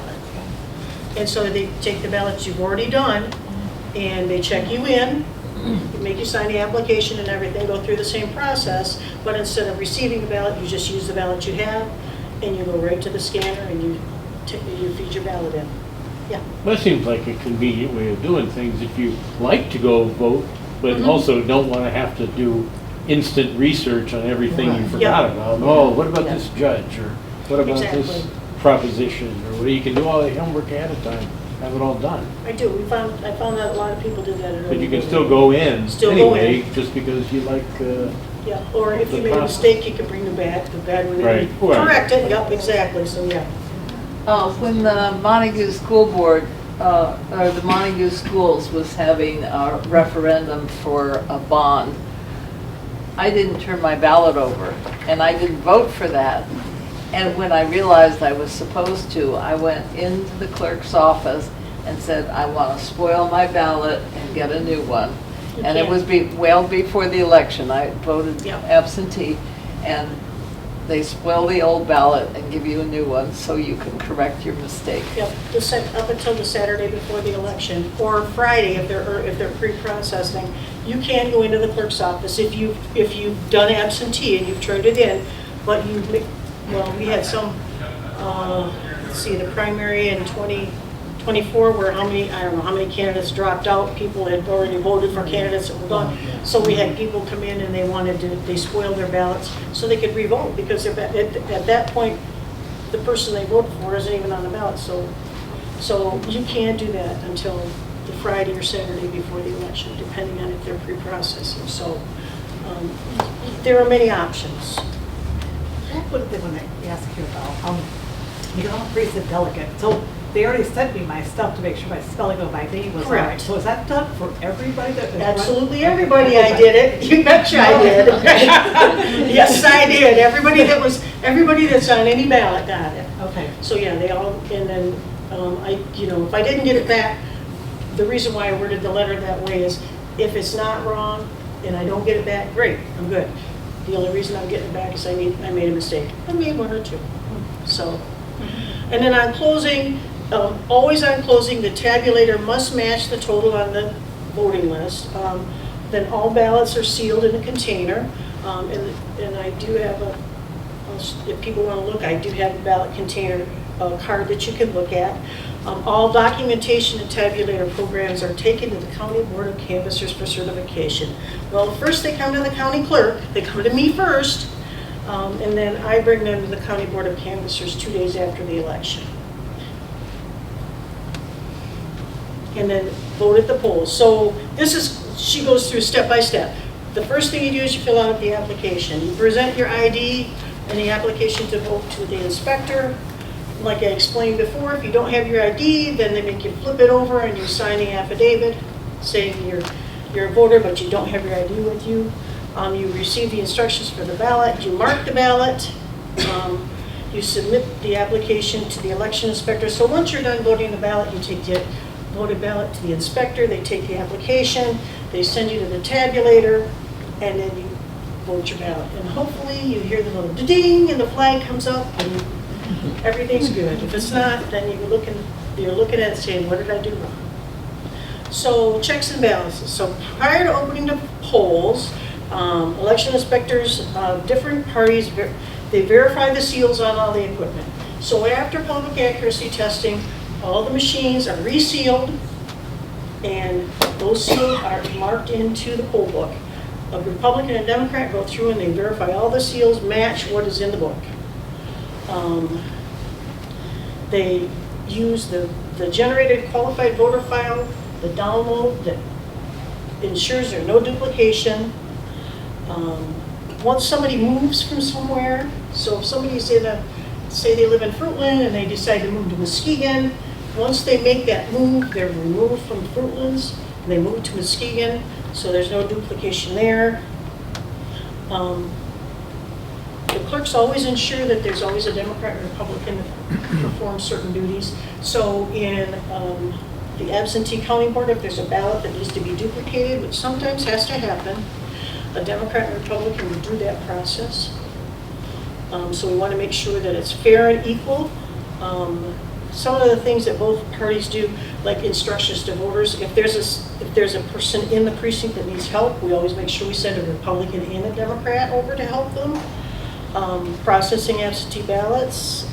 And so they take the ballots you've already done and they check you in, make you sign the application and everything, go through the same process, but instead of receiving a ballot, you just use the ballot you have and you go right to the scanner and you feed your ballot in. Yeah. That seems like a convenient way of doing things if you like to go vote, but Mhm. also don't want to have to do instant research on everything you Right. forgot Yeah. about. Oh, what about this judge, or what about this Exactly. proposition, or what, you can do all the homework ahead of time, have it all done. I do. I found that a lot of people did that at early But you can voting. still go in Still go anyway, in. just because you like, Yeah, or if you The made a process. mistake, you could bring the bad one in. Right, right. Correct it, yep, exactly, so yeah. When the Montague School Board, or the Montague Schools was having a referendum for a bond, I didn't turn my ballot over, and I didn't vote for that. And when I realized I was supposed to, I went into the clerk's office and said, I want to spoil my ballot and get a new one. You And it can't. was well before the election. I voted Yeah. absentee, and they spoil the old ballot and give you a new one so you can correct your mistake. Yep, up until the Saturday before the election, or Friday if they're pre-processing, you can go into the clerk's office if you've done absentee and you've turned it in, but we had some, let's see, the primary in 2024 where I don't know how many candidates dropped out, people had already voted for candidates that were gone. So we had people come in and they spoiled their ballots so they could re-vote because at that point, the person they voted for isn't even on the ballot. So you can't do that until the Friday or Saturday before the election, depending on if they're pre-processing. So there are many options. What did they want to ask you about? You know, precinct delegate. So they already sent me my stuff to make sure my spelling of my name was right. Correct. So is that done for everybody that? Absolutely everybody, I did it. You betcha I did. Yes, I did. Everybody that's on any ballot got it. Okay. So yeah, they all, and then if I didn't get it back, the reason why I worded the letter that way is if it's not wrong and I don't get it back, great, I'm good. The only reason I'm getting it back is I made a mistake. I made one or two. So, and then on closing, always on closing, the tabulator must match the total on the voting list. Then all ballots are sealed in a container. And I do have if people want to look, I do have a ballot container card that you can look at. All documentation and tabulator programs are taken to the County Board of Canvassers for certification. Well, first they come to the county clerk, they come to me first, and then I bring them to the County Board of Canvassers 2 days after the election. And then vote at the polls. So she goes through step by step. The first thing you do is you fill out the application. You present your ID and the application to vote to the inspector. Like I explained before, if you don't have your ID, then they make you flip it over and you sign the affidavit saying you're a voter but you don't have your ID with you. You receive the instructions for the ballot, you mark the ballot, you submit the application to the election inspector. So once you're done voting the ballot, you take the voted ballot to the inspector, they take the application, they send you to the tabulator, and then you vote your ballot. And hopefully you hear the little ding and the flag comes up and everything's good. If it's not, then you're looking at it saying, what did I do wrong? So checks and balances. So prior to opening the polls, election inspectors, different parties, they verify the seals on all the equipment. So after public accuracy testing, all the machines are resealed and those seals are marked into the poll book. A Republican and Democrat go through and they verify all the seals match what is in the book. They use the generated qualified voter file, the download that ensures there's no duplication. Once somebody moves from somewhere, so if somebody's in a say they live in Fruitland and they decide to move to Muskegon. Once they make that move, they're removed from Fruitlands, and they move to Muskegon, so there's no duplication there. The clerks always ensure that there's always a Democrat and Republican that perform certain duties. So in the absentee counting board, if there's a ballot that needs to be duplicated, which sometimes has to happen, a Democrat and Republican will do that process. So we want to make sure that it's fair and equal. Some of the things that both parties do, like instructions to voters, if there's a person in the precinct that needs help, we always make sure we send a Republican and a Democrat over to help them. Processing absentee ballots,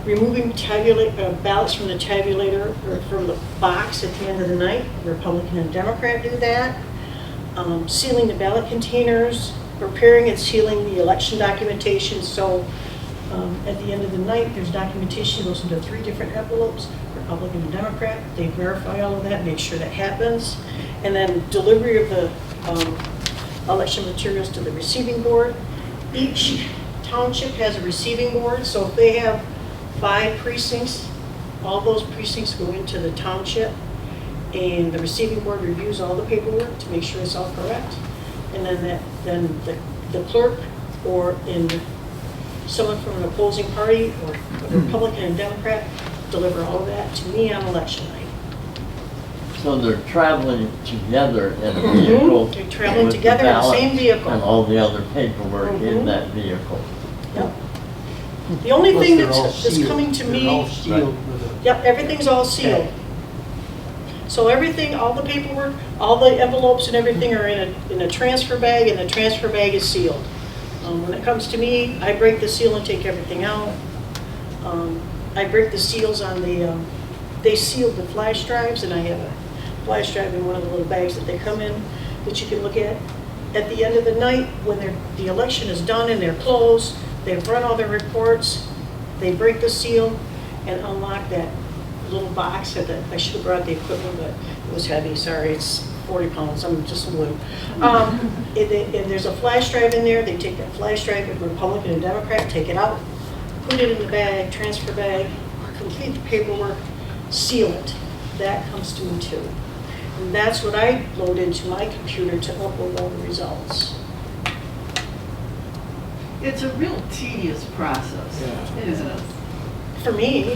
removing ballots from the tabulator or from the box at the end of the night, Republican and Democrat do that. Sealing the ballot containers, preparing and sealing the election documentation. So at the end of the night, there's documentation that goes into 3 different envelopes, Republican and Democrat. They verify all of that, make sure that happens. And then delivery of the election materials to the receiving board. Each township has a receiving board, so if they have 5 precincts, all those precincts go into the township, and the receiving board reviews all the paperwork to make sure it's all correct. And then the clerk, or in someone from an opposing party, or a Republican and Democrat, deliver all of that to me on election night. So they're traveling together in a vehicle? They're traveling with together in the ballot same vehicle. And all the other paperwork in that vehicle? Yep. The only Plus thing they're all that's sealed. coming to They're all me, sealed with a- yep, everything's all sealed. So everything, all the paperwork, all the envelopes and everything are in a transfer bag, and the transfer bag is sealed. When it comes to me, I break the seal and take everything out. I break the seals on the, they sealed the flash drives, and I have a flash drive in one of the little bags that they come in that you can look at. At the end of the night, when the election is done and they're closed, they've run all their reports, they break the seal and unlock that little box. I should have brought the equipment, but it was heavy, sorry, it's 40 pounds, I'm just a little. And there's a flash drive in there, they take that flash drive, with Republican and Democrat, take it out, put it in the bag, transfer bag, complete the paperwork, seal it. That comes to me too. And that's what I load into my computer to upload all the results. It's a real tedious process, isn't it? For me.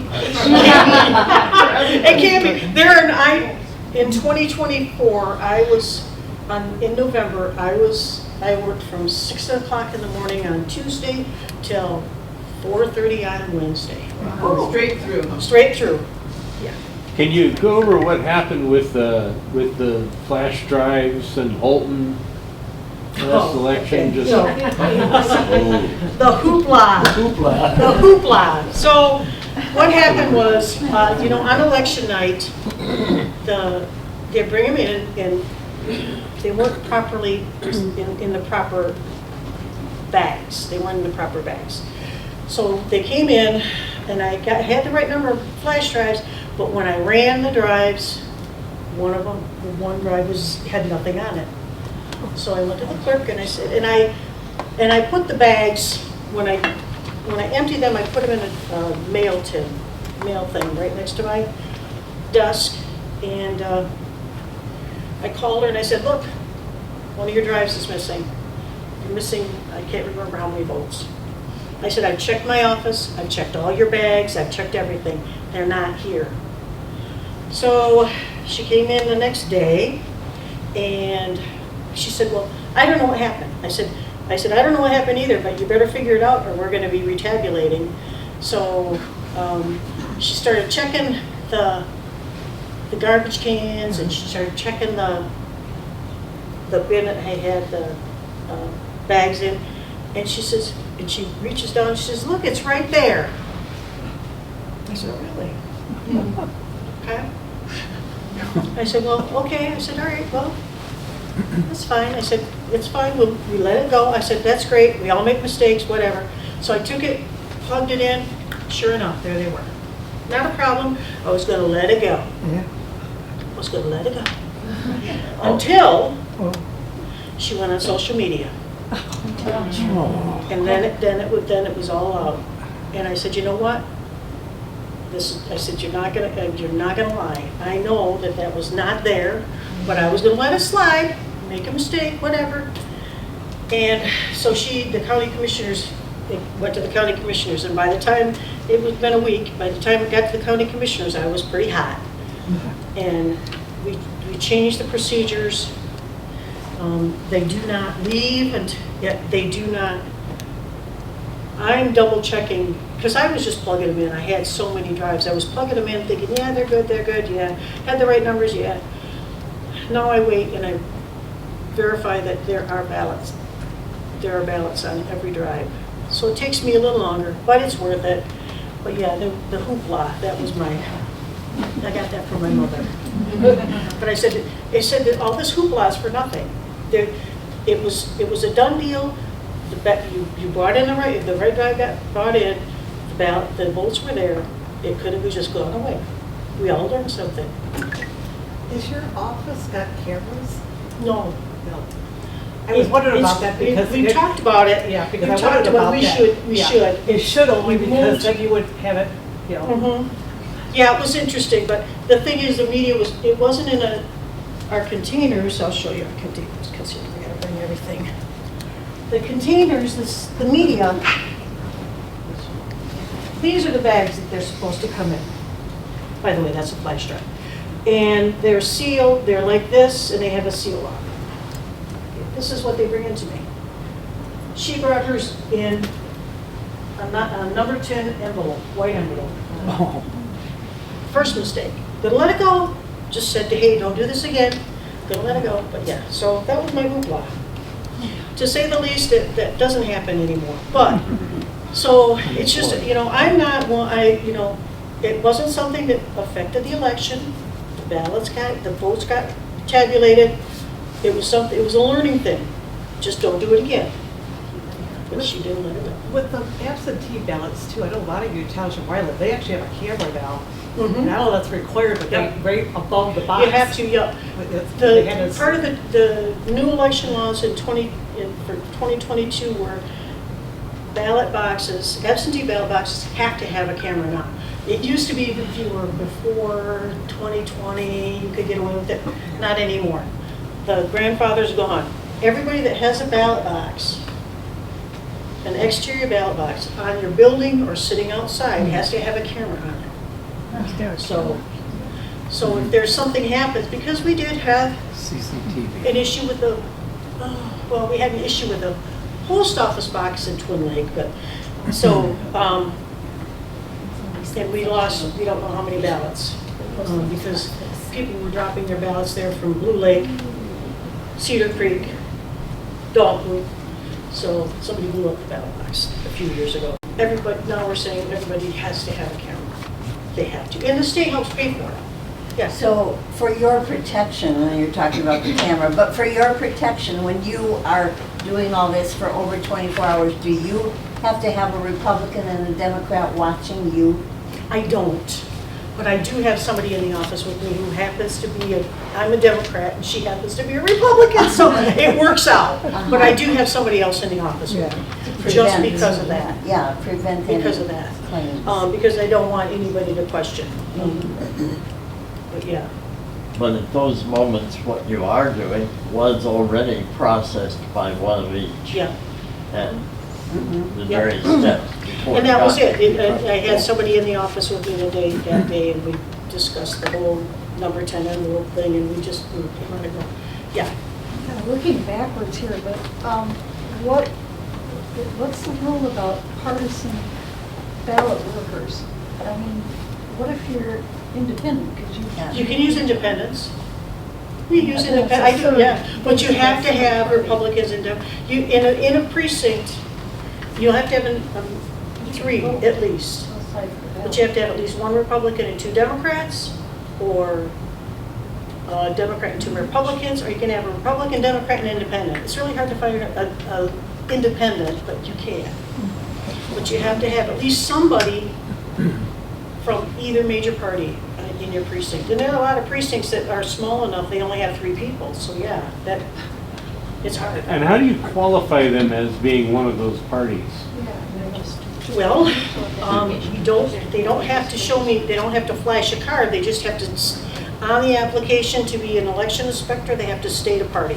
It can be. In 2024, in November, I worked from 6 o'clock in the morning on Tuesday till 4:30 on Wednesday. Straight through. Straight through. Yeah. Can you go over what happened with the flash drives and Holton last election? Okay. Just So, the hoopla. The hoopla. So what happened was, on election night, they bring them in, and they weren't properly in the proper bags. They weren't in the proper bags. So they came in, and I had the right number of flash drives, but when I ran the drives, one drive had nothing on it. So I went to the clerk and I said, and I put the bags, when I emptied them, I put them in a mail thing right next to my desk. And I called her and I said, look, one of your drives is missing. You're missing, I can't remember how many votes. I said, I've checked my office, I've checked all your bags, I've checked everything. They're not here. So she came in the next day and she said, well, I don't know what happened. I said, I don't know what happened either, but you better figure it out or we're going to be retabulating. So she started checking the garbage cans, and she started checking the bin that I had the bags in. And she says, and she reaches down and she says, look, it's right there. I said, really? Okay. I said, well, okay. I said, all right, well, that's fine. I said, it's fine, we let it go. I said, that's great, we all make mistakes, whatever. So I took it, plugged it in, sure enough, there they were. Not a problem, I was gonna let it go. Yeah. I was gonna let it go. Until she went on social media. And then it was all out. And I said, you know what? I said, you're not gonna lie. I know that that was not there, but I was gonna let it slide, make a mistake, whatever. And so the county commissioners, it went to the county commissioners, and by the time, it was been a week, by the time it got to the county commissioners, I was pretty hot. And we changed the procedures. They do not leave, and yet they do not. I'm double checking, because I was just plugging them in. I had so many drives. I was plugging them in thinking, yeah, they're good, yeah. Had the right numbers, yeah. Now I wait and I verify that there are ballots. There are ballots on every drive. So it takes me a little longer, but it's worth it. But yeah, the hoopla, that was I got that from my mother. But I said, it said that all this hoopla is for nothing. It was a done deal. You brought in the right guy got brought in, the votes were there. It could have just gone away. We all learned something. Is your office got cameras? No. No. I was wondering about that because we talked about it. Yeah, because we I talked wondered about that. We Yeah. should. It should only We because moved. then you would have it, you know. Mm-hmm. Yeah, it was interesting, but the thing is, it wasn't in our containers. I'll show you our containers, because we gotta bring everything. The containers, the media, these are the bags that they're supposed to come in. By the way, that's a flash drive. And they're sealed, they're like this, and they have a seal on them. This is what they bring into me. She brought hers in a number 10 envelope, white envelope. Oh. First mistake. Gonna let it go. Just said, hey, don't do this again. Gonna let it go. But yeah, so that was my hoopla. To say the least, that doesn't happen anymore. But, so it's just, I'm not, it wasn't something that affected the election. The votes got tabulated. It was a learning thing. Just don't do it again. But she didn't let it go. With the absentee ballots too, I know a lot of you township where I live, they actually have a camera now. Mhm. And I don't know that's required, but Yep. they right above the box. You have to, yeah. They had us- Part of the new election laws for 2022 were ballot boxes, absentee ballot boxes have to have a camera now. It used to be that if you were before 2020, you could get away with it. Not anymore. The grandfather's gone. Everybody that has a ballot box, an exterior ballot box, on your building or sitting outside has to have a camera on it. So if there's something happens, because we did have CCTV. an issue with we had an issue with the post office box in Twin Lake, but, so, and we don't know how many ballots, because people were dropping their ballots there from Blue Lake, Cedar Creek, Dalton, so somebody blew up the ballot box a few years ago. Now we're saying everybody has to have a camera. They have to, and the state helps pay for it. Yeah. So for your protection, and you're talking about the camera, but for your protection, when you are doing all this for over 24 hours, do you have to have a Republican and a Democrat watching you? I don't, but I do have somebody in the office with me who happens to be I'm a Democrat and she happens to be a Republican, so it works out. But I do have somebody else in the office with me, just Prevent because of that. Yeah, prevent any Because of that. claims. Because I don't want anybody to question. But yeah. But at those moments, what you are doing was already processed by one of each. Yeah. And the Yeah. various steps before. And that was got it. to I had somebody in the office with me that day, and we discussed the whole number 10 envelope thing, and we just came on and go. Yeah. Kind of looking backwards here, but what's the rule about partisan ballot workers? I mean, what if you're independent? Could you? You can use independents. We use independent, I do, yeah. But you have to have Republicans in a precinct, you'll have to have 3 at least. But you have to have at least 1 Republican and 2 Democrats, or a Democrat and 2 Republicans, or you can have a Republican, Democrat, and independent. It's really hard to find a independent, but you can. But you have to have at least somebody from either major party in your precinct. And there are a lot of precincts that are small enough, they only have 3 people. So yeah, it's hard. And how do you qualify them as being one of those parties? Well, they don't have to show me, they don't have to flash a card, they just have to, on the application to be an election inspector, they have to state a party.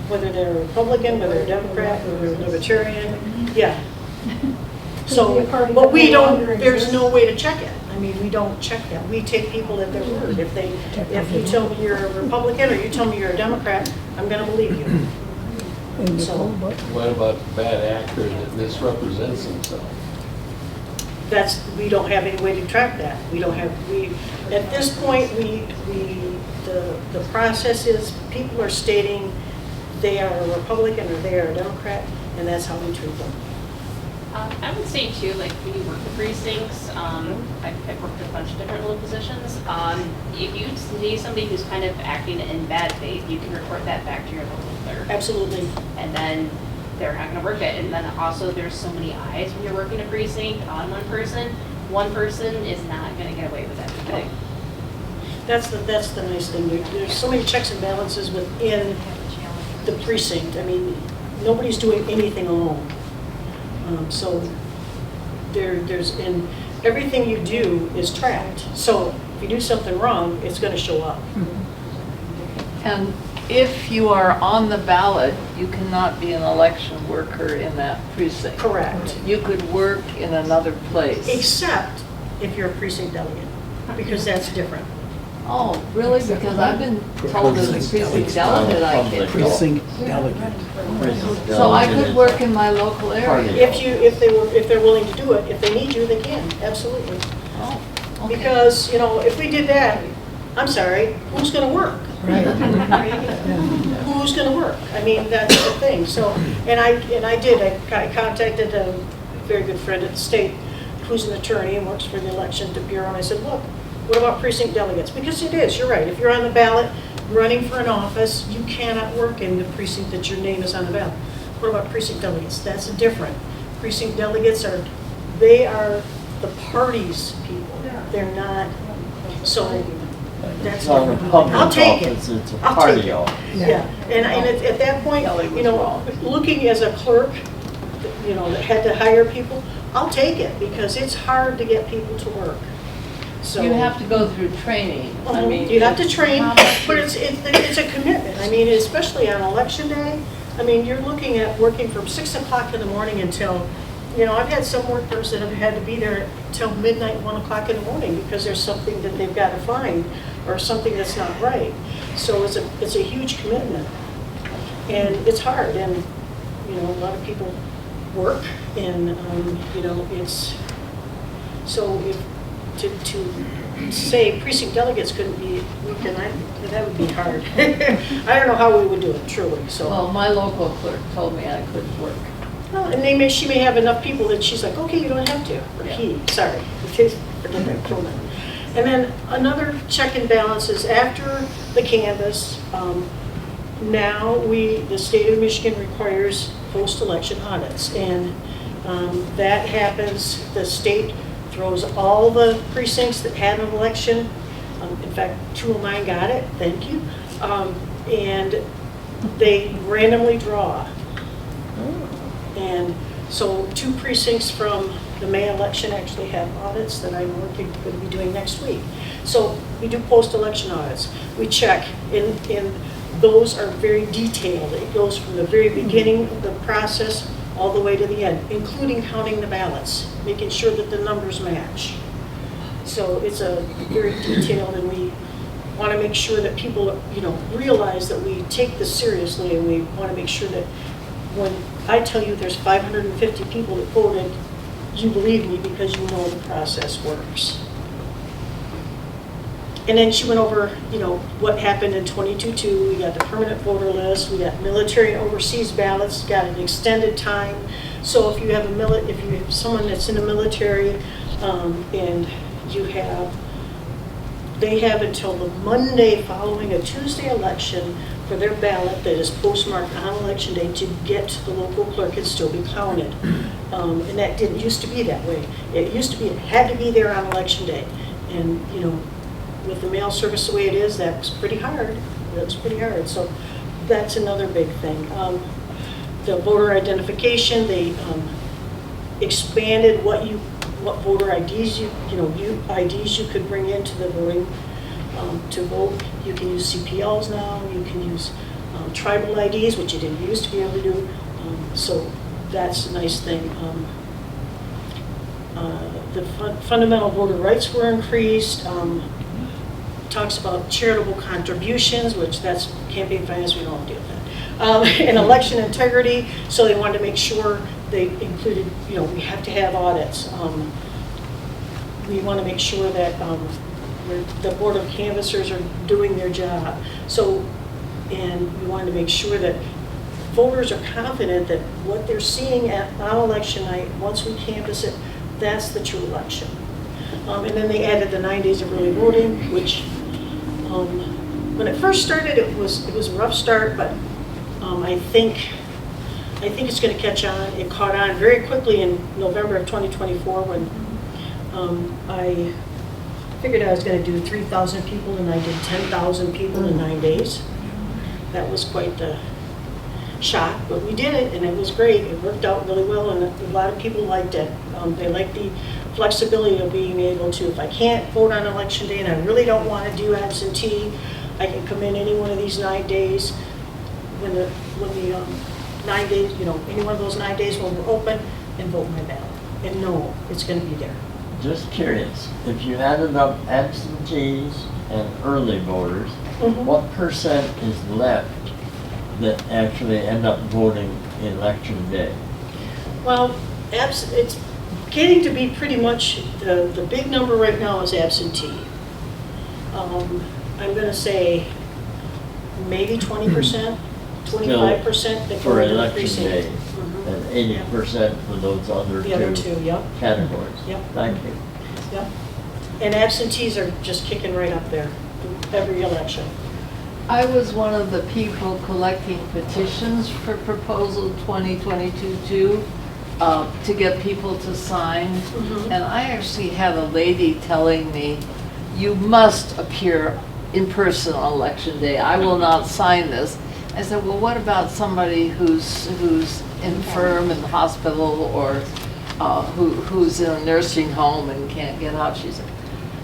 Whether they're Republican, whether they're Democrat, whether they're Libertarian, yeah. So, but we don't, there's no way to check it. I mean, we don't check that. We take people at their word. If you tell me you're a Republican or you tell me you're a Democrat, I'm gonna believe you. So, What about the bad actor that misrepresents himself? we don't have any way to track that. At this point, the process is people are stating they are a Republican or they are a Democrat, and that's how we treat them. I would say too, like when you work the precincts, I've worked a bunch of different little positions. If you see somebody who's kind of acting in bad faith, you can report that back to your local clerk. Absolutely. And then they're not gonna work it. And then also there's so many eyes when you're working a precinct on one person. One person is not gonna get away with everything. That's the nice thing. There's so many checks and balances within the precinct. I mean, nobody's doing anything alone. So and everything you do is tracked. So if you do something wrong, it's going to show up. And if you are on the ballot, you cannot be an election worker in that precinct. Correct. You could work in another place. Except if you're a precinct delegate, because that's different. Oh, really? Because I've been told as a precinct delegate I can. Precinct delegate. So I could work in my local area. If they're willing to do it, if they need you, they can, absolutely. Oh, okay. Because, if we did that, I'm sorry, who's going to work? Right. Who's going to work? I mean, that's the thing. So, I contacted a very good friend at the state who's an attorney and works for the election bureau, and I said, look, what about precinct delegates? Because it is, you're right. If you're on the ballot running for an office, you cannot work in the precinct that your name is on the ballot. What about precinct delegates? That's different. Precinct delegates are the party's people. They're not, so that's Not a different. public I'll take it. office, it's a I'll party take it. office. Yeah, and at that point, looking as a clerk, that had to hire people, I'll take it because it's hard to get people to work. So You have to go through training. I mean, you have to train, but it's a commitment. I mean, especially on election day. I mean, you're looking at working from 6 o'clock in the morning until, I've had some workers that have had to be there till midnight, 1 o'clock in the morning because there's something that they've got to find or something that's not right. So it's a huge commitment, and it's hard. And a lot of people work, and it's so to say precinct delegates couldn't be, that would be hard. I don't know how we would do it, truly, so. Well, my local clerk told me I couldn't work. Well, and she may have enough people that she's like, okay, you don't have to, or sorry. Forget that, kill that. And then another check and balance is after the canvass, now the state of Michigan requires post-election audits, and that happens, the state throws all the precincts that had an election. In fact, 209 got it, thank you. And they randomly draw. And so 2 precincts from the May election actually have audits that I'm going to be doing next week. So we do post-election audits. We check, and those are very detailed. It goes from the very beginning of the process all the way to the end, including counting the ballots, making sure that the numbers match. So it's a very detailed, and we want to make sure that people, realize that we take this seriously, and we want to make sure that when I tell you there's 550 people that voted, you believe me because you know the process works. And then she went over, what happened in 22-2. We got the permanent voter list. We got military and overseas ballots. Got an extended time. So if you have someone that's in the military, and they have until the Monday following a Tuesday election for their ballot that is postmarked on election day to get to the local clerk and still be counted. And that didn't used to be that way. It used to be it had to be there on election day, and with the mail service the way it is, that's pretty hard. So that's another big thing. The voter identification, expanded what voter IDs IDs you could bring into the voting to vote. You can use CPLs now. You can use tribal IDs, which you didn't used to be able to do. So that's a nice thing. The fundamental voter rights were increased. Talks about charitable contributions, which that's campaign finance, we don't have to deal with that. And election integrity, so they wanted to make sure they included, we have to have audits. We want to make sure that the Board of Canvassers are doing their job. So, and we wanted to make sure that voters are confident that what they're seeing on election night, once we canvass it, that's the true election. And then they added the 9 days of early voting, which when it first started, it was a rough start, but I think it's going to catch on. It caught on very quickly in November of 2024 when I figured I was going to do 3,000 people, and I did 10,000 people in 9 days. That was quite the shock, but we did it, and it was great. It worked out really well, and a lot of people liked it. They liked the flexibility of being able to, if I can't vote on election day and I really don't want to do absentee, I can come in any one of these 9 days when the 9 days, any one of those 9 days when we're open, and vote my ballot. And no, it's going to be there. Just curious, if you added up absentees and early voters, what percent is left that actually end up voting election day? Well, it's getting to be pretty much, the big number right now is absentee. I'm going to say maybe 20%, 25% that for go into the election precinct. day, and 80% for those other The other two, yep. categories. Yep. Thank you. Yep. And absentees are just kicking right up there every election. I was one of the people collecting petitions for Proposal 2022 to get people to sign. And I actually had a lady telling me, you must appear in person on election day. I will not sign this. I said, well, what about somebody who's infirm in the hospital, or who's in a nursing home and can't get out? She said,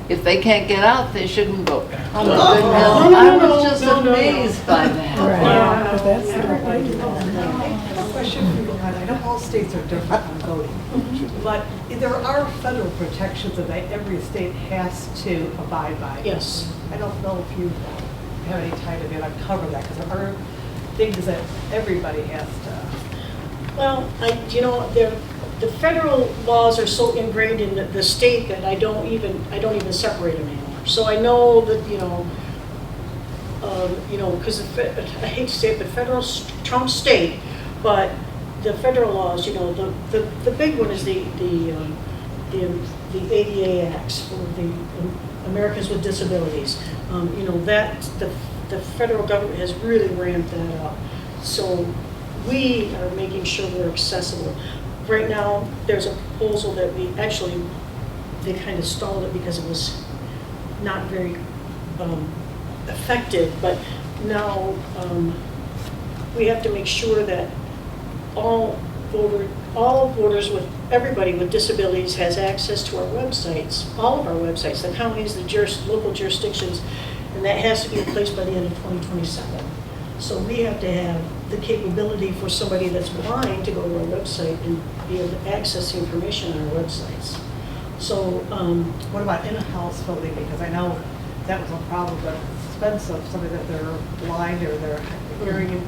if they can't get out, they shouldn't vote. I was just amazed by that. Yeah, that's a question for you, Ron. I know all states are different on voting, but there are federal protections that every state has to abide by. Yes. I don't know if you have any time to uncover that, because there are things that everybody has to. Well, the federal laws are so ingrained in the state that I don't even separate them anymore. So I know that, because I hate to say it, but federal trumps state, but the federal laws, the big one is the ADA Acts for the Americans with Disabilities. That the federal government has really ramped that up. So we are making sure we're accessible. Right now, there's a proposal that they kind of stalled it because it was not very effective, but now we have to make sure that all voters everybody with disabilities has access to our websites, all of our websites, the counties, the local jurisdictions, and that has to be in place by the end of 2027. So we have to have the capability for somebody that's blind to go to our website and be able to access the information on our websites. So what about in-house voting? Because I know that was a problem, but it's expensive, somebody that they're blind or they're hearing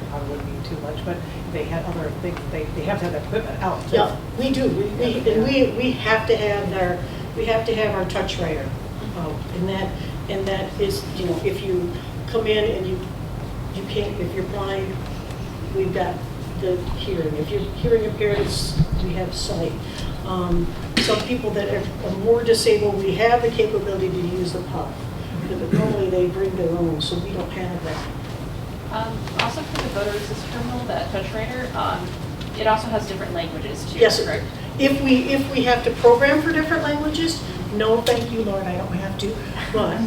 probably wouldn't be too much, but they had other things, they have to have that equipment out. Yeah, we do. We have to have our touch writer out, and that is, if you come in and you can't, if you're blind, we've got the hearing. If you're hearing impaired, we have sight. Some people that are more disabled, we have the capability to use the pub, but normally they bring their own, so we don't have that. Also for the voter assist terminal, that touch writer, it also has different languages too. Yes, correct? If we have to program for different languages, no, thank you, Lord, I don't have to. But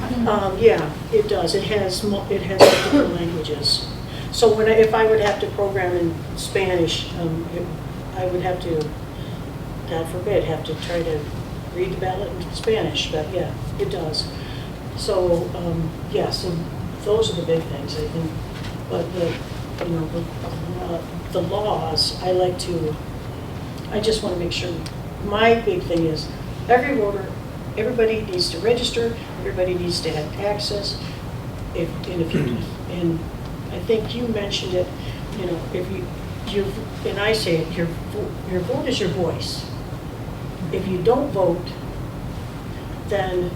yeah, it does. It has different languages. So if I would have to program in Spanish, I would have to God forbid, have to try to read the ballot in Spanish, but yeah, it does. So, yeah, so those are the big things, I think. But the laws, I just want to make sure, my big thing is, every voter, everybody needs to register, everybody needs to have access. And I think you mentioned it, and I say it, your vote is your voice. If you don't vote, then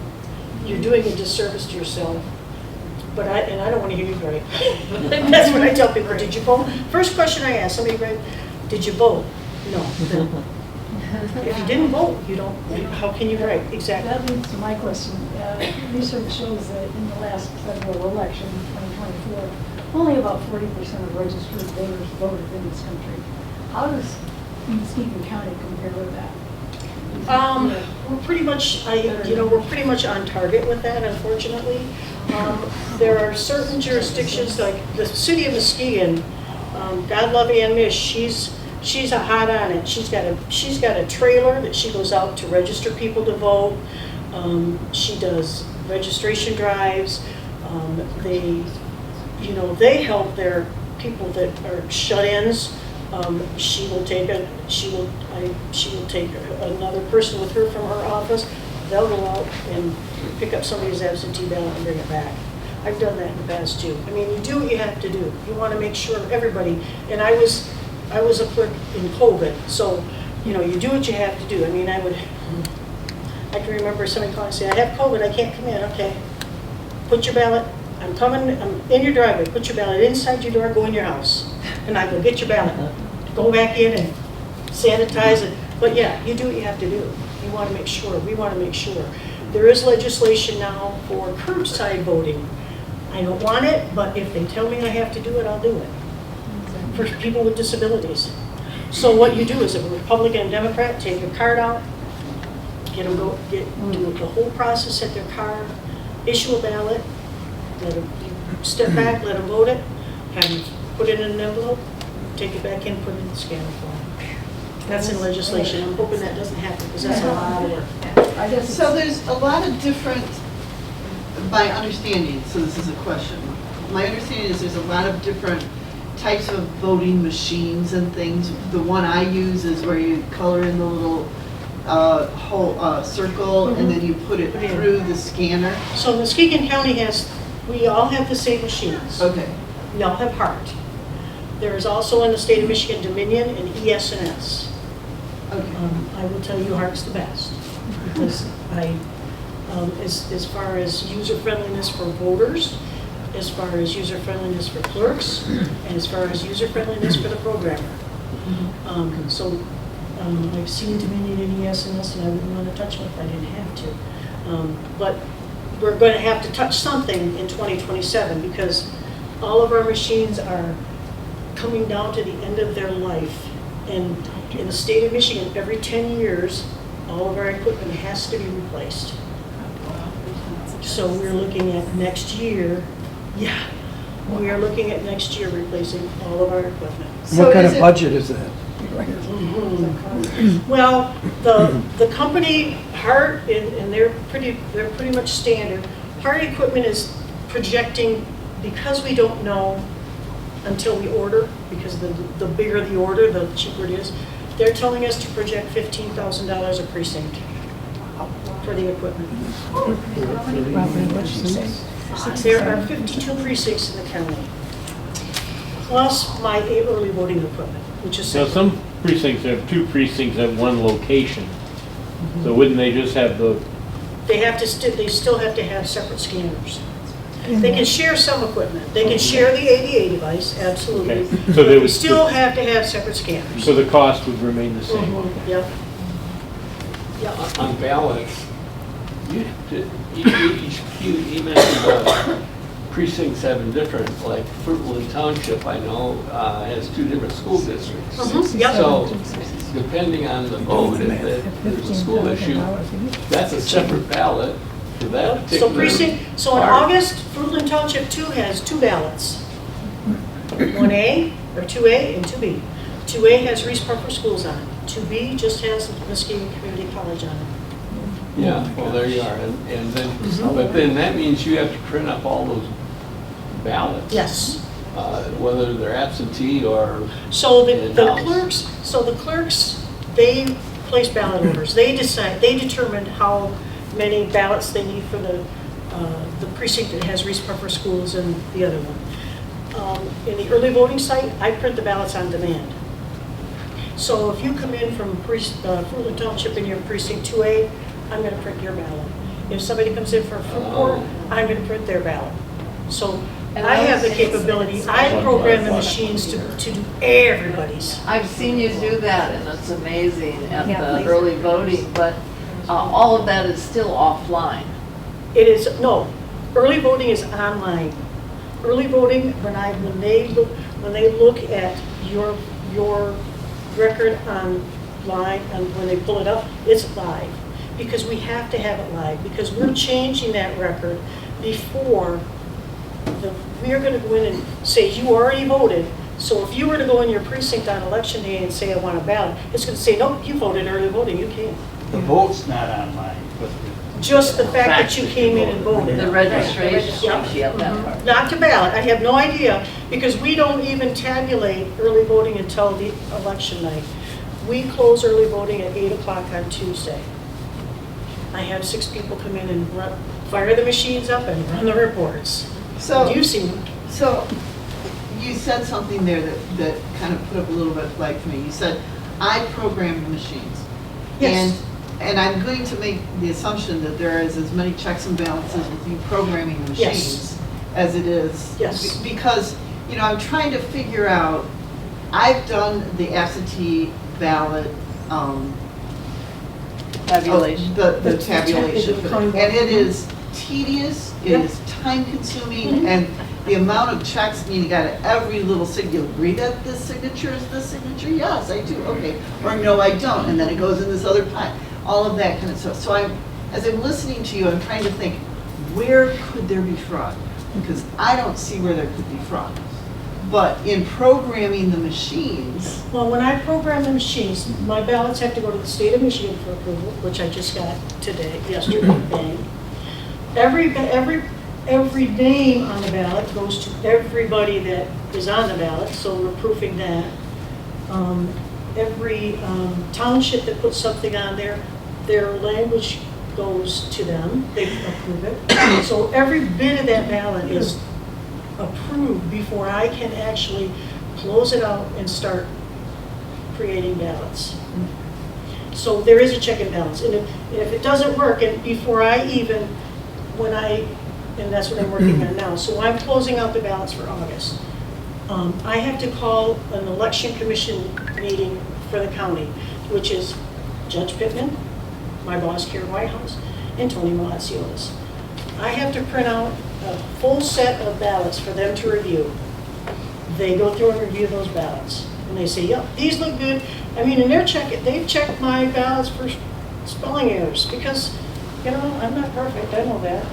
you're doing a disservice to yourself. But I don't want to hear you gripe. That's what I tell people. Did you vote? First question I ask somebody, gripe, did you vote? No. If you didn't vote, you don't. How can you gripe? Exactly. That leads to my question. Research shows that in the last federal election in 2024, only about 40% of registered voters voted in this country. How does Muskegon County compare with that? We're pretty much, we're pretty much on target with that, unfortunately. There are certain jurisdictions, like the city of Muskegon, God love Ann Mish, she's a hot on it. She's got a trailer that she goes out to register people to vote. She does registration drives. They help their people that are shut-ins. She will take another person with her from her office. They'll go out and pick up somebody's absentee ballot and bring it back. I've done that in the past too. I mean, you do what you have to do. You want to make sure everybody, and I was a clerk in COVID, so, you do what you have to do. I mean, I can remember somebody calling and saying, I have COVID, I can't come in. Okay, put your ballot, I'm in your driveway, put your ballot inside your door, go in your house. And I go get your ballot, go back in and sanitize it. But yeah, you do what you have to do. We want to make sure. There is legislation now for curbside voting. I don't want it, but if they tell me I have to do it, I'll do it. For people with disabilities. So what you do is, a Republican and Democrat, take your card out, do the whole process at their car, issue a ballot, let them step back, let them vote it, have them put it in an envelope, take it back in, put it in the scanner form. That's in legislation. I'm hoping that doesn't happen because that's a lot of work. So there's a lot of different, my understanding, so this is a question. My understanding is there's a lot of different types of voting machines and things. The one I use is where you color in the little whole circle and then you put it through the scanner. So Muskegon County we all have the same machines. Okay. We all have HART. There is also in the state of Michigan Dominion and ES&S. Okay. I will tell you HART's the best because as far as user friendliness for voters, as far as user friendliness for clerks, and as far as user friendliness for the programmer. I've seen Dominion and ES&S, and I wouldn't want to touch them if I didn't have to. But we're going to have to touch something in 2027 because all of our machines are coming down to the end of their life. And in the state of Michigan, every 10 years, all of our equipment has to be replaced. So we're looking at next year. Yeah, we are looking at next year replacing all of our equipment. What kind of budget is that? Well, the company HART, and they're pretty much standard. HART equipment is projecting, because we don't know until we order, because the bigger the order, the cheaper it is. They're telling us to project $15,000 a precinct for the equipment. There are 52 precincts in the county, plus my early voting equipment, which is Now, some precincts have 2 precincts at one location. So wouldn't they just have the, they still have to have separate scanners. They can share some equipment. They can share the ADA device, absolutely. Okay. So But they we would still have to have separate scanners. so the cost would remain the same? Yep. Yep. On balance, each even precincts having different, like Fruitland Township, I know, has 2 different school districts. Yep. So depending on the vote, if there's a school issue, that's a separate ballot for that particular. So in part. August, Fruitland Township 2 has 2 ballots. 1A, or 2A and 2B. 2A has Reese Parker Schools on it. 2B just has Muskegon Community College on it. Yeah, well, there you are, and then, but then that means you have to print up all those ballots. Yes. Whether they're absentee or So the in-house. clerks, they place ballot orders. They determine how many ballots they need for the precinct that has Reese Parker Schools and the other one. In the early voting site, I print the ballots on demand. So if you come in from Fruitland Township in your precinct 2A, I'm going to print your ballot. If somebody comes in for a fruit court, I'm going to print their ballot. So And I have the I've- capability, I program the machines to do everybody's. I've seen you do that, and it's amazing at Yeah, the please. early voting, but all of that is still offline. It is, no, early voting is online. Early voting, when they look at your record online, and when they pull it up, it's live. Because we have to have it live, because we're changing that record before we are going to go in and say, you already voted. So if you were to go in your precinct on election day and say, I want a ballot, it's going to say, nope, you voted early voting, you can't. The vote's not online, but Just the fact that you came in and voted. The registration, Yeah. yeah, that part. Not to ballot, I have no idea, because we don't even tabulate early voting until the election night. We close early voting at 8 o'clock on Tuesday. I have 6 people come in and fire the machines up and run the reports. So, You've seen them. so you said something there that kind of put up a little red flag for me. You said, I program the machines. Yes. And I'm going to make the assumption that there is as many checks and balances with you programming the Yes. machines as it is. Yes. Because, you know, I'm trying to figure out, I've done the absentee ballot, Tabulation. The tabulation, the and it is tedious, it Yep. is time consuming, and the amount of checks, you got every little you agree that this signature is this signature? Yes, I do, okay, or no, I don't, and then it goes in this other pile, all of that kind of stuff. So as I'm listening to you, I'm trying to think, where could there be fraud? Because I don't see where there could be fraud. But in programming the machines, Well, when I program the machines, my ballots have to go to the state of Michigan for approval, which I just got yesterday, bang. Every name on the ballot goes to everybody that is on the ballot, so we're proofing that. Every township that puts something on there, their language goes to them, they approve it. So every bit of that ballot is approved before I can actually close it out and start creating ballots. So there is a check and balance. And if it doesn't work, and before I even, and that's what I'm working on now. So I'm closing out the ballots for August. I have to call an election commission meeting for the county, which is Judge Pittman, my boss, Karen Whitehouse, and Tony Malaziotis. I have to print out a full set of ballots for them to review. They go through and review those ballots. And they say, yep, these look good. I mean, and they've checked my ballots for spelling errors because, you know, I'm not perfect, I know that.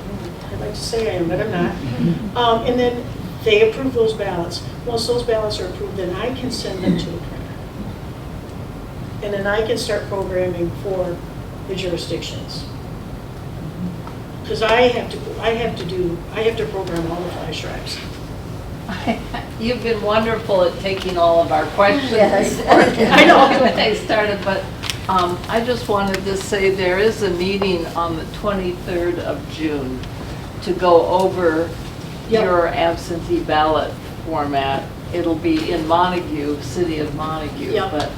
I'd like to say I am, but I'm not. And then they approve those ballots. Once those ballots are approved, then I can send them to the printer. And then I can start programming for the jurisdictions. Because I have to program all the flash drives. You've been wonderful at taking all of our questions. Yes. I know when they started, but I just wanted to say there is a meeting on the 23rd of June to go over Yep. your absentee ballot format. It'll be in Montague, city of Montague, Yep. but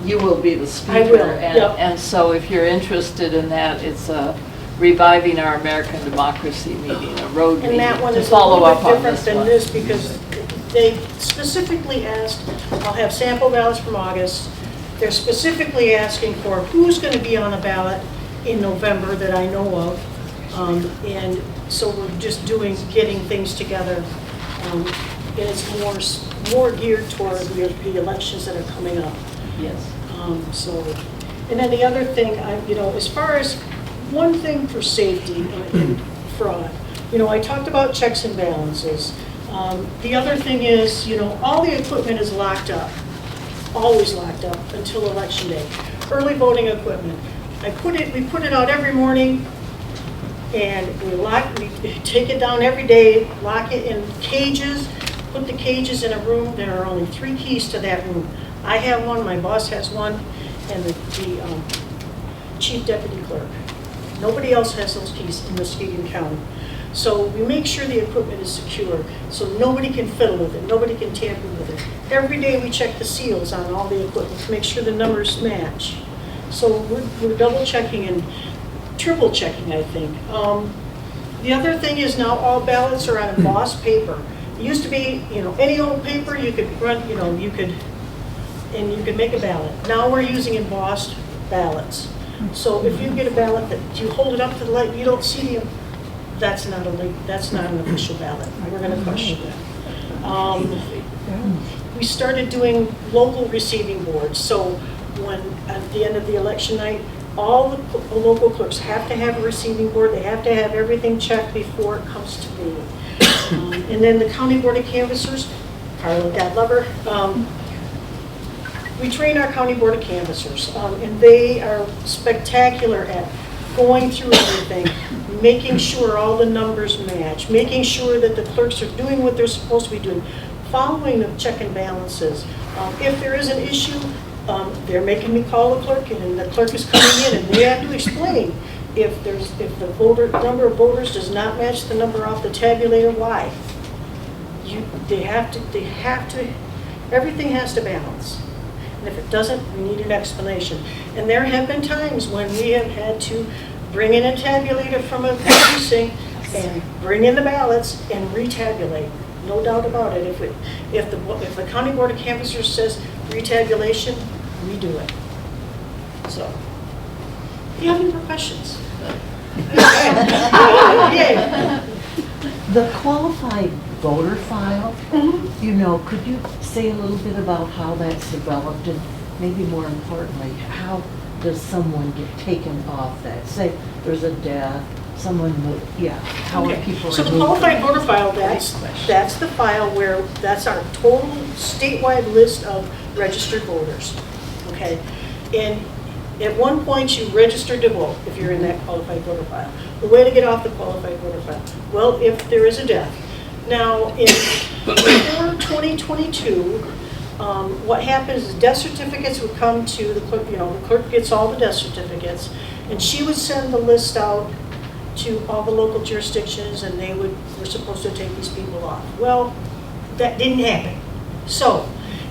you will be the speaker. I will, And, yep. and so if you're interested in that, it's a Reviving Our American Democracy meeting, a road meeting, And that one to is a follow little up bit on different this than one. this because they specifically asked, I'll have sample ballots from August. They're specifically asking for who's going to be on the ballot in November that I know of. And so we're just getting things together. And it's more geared toward the elections that are coming up. Yes. And then the other thing, as far as one thing for safety and fraud, I talked about checks and balances. The other thing is, all the equipment is locked up. always locked up until election day. Early voting equipment. We put it out every morning, and we take it down every day, lock it in cages, put the cages in a room. There are only 3 keys to that room. I have one, my boss has one, and the chief deputy clerk. Nobody else has those keys in Muskegon County. So we make sure the equipment is secure, so nobody can fiddle with it, nobody can tamper with it. Every day we check the seals on all the equipment to make sure the numbers match. So we're double checking and triple checking, I think. The other thing is now all ballots are on embossed paper. It used to be, any old paper you could run, you could make a ballot. Now we're using embossed ballots. So if you get a ballot that you hold it up to the light, you don't see the, that's not an official ballot. We're going to question that. We started doing local receiving boards. So when at the end of the election night, all the local clerks have to have a receiving board. They have to have everything checked before it comes to me. And then the County Board of Canvassers, Carla, God love her, we train our County Board of Canvassers, and they are spectacular at going through everything, making sure all the numbers match, making sure that the clerks are doing what they're supposed to be doing, following the check and balances. If there is an issue, they're making me call the clerk, and the clerk is coming in, and they have to explain if the number of voters does not match the number off the tabulator, why? They have to, everything has to balance. And if it doesn't, we need an explanation. And there have been times when we have had to bring in a tabulator from a precinct and bring in the ballots and retabulate. No doubt about it. If the County Board of Canvassers says retabulation, we do it. So, do you have any more questions? Yay. The qualified voter file, could you say a little bit about how that's developed, and maybe more importantly, how does someone get taken off that? Say there's a death, how are people So the removed qualified from voter file, that's the file where, that's our total statewide list of registered voters, okay? And at one point, you registered to vote if you're in that qualified voter file. The way to get off the qualified voter file, well, if there is a death. Now, before 2022, what happens is death certificates would come to the clerk, the clerk gets all the death certificates, and she would send the list out to all the local jurisdictions, and were supposed to take these people off. Well, that didn't happen. So,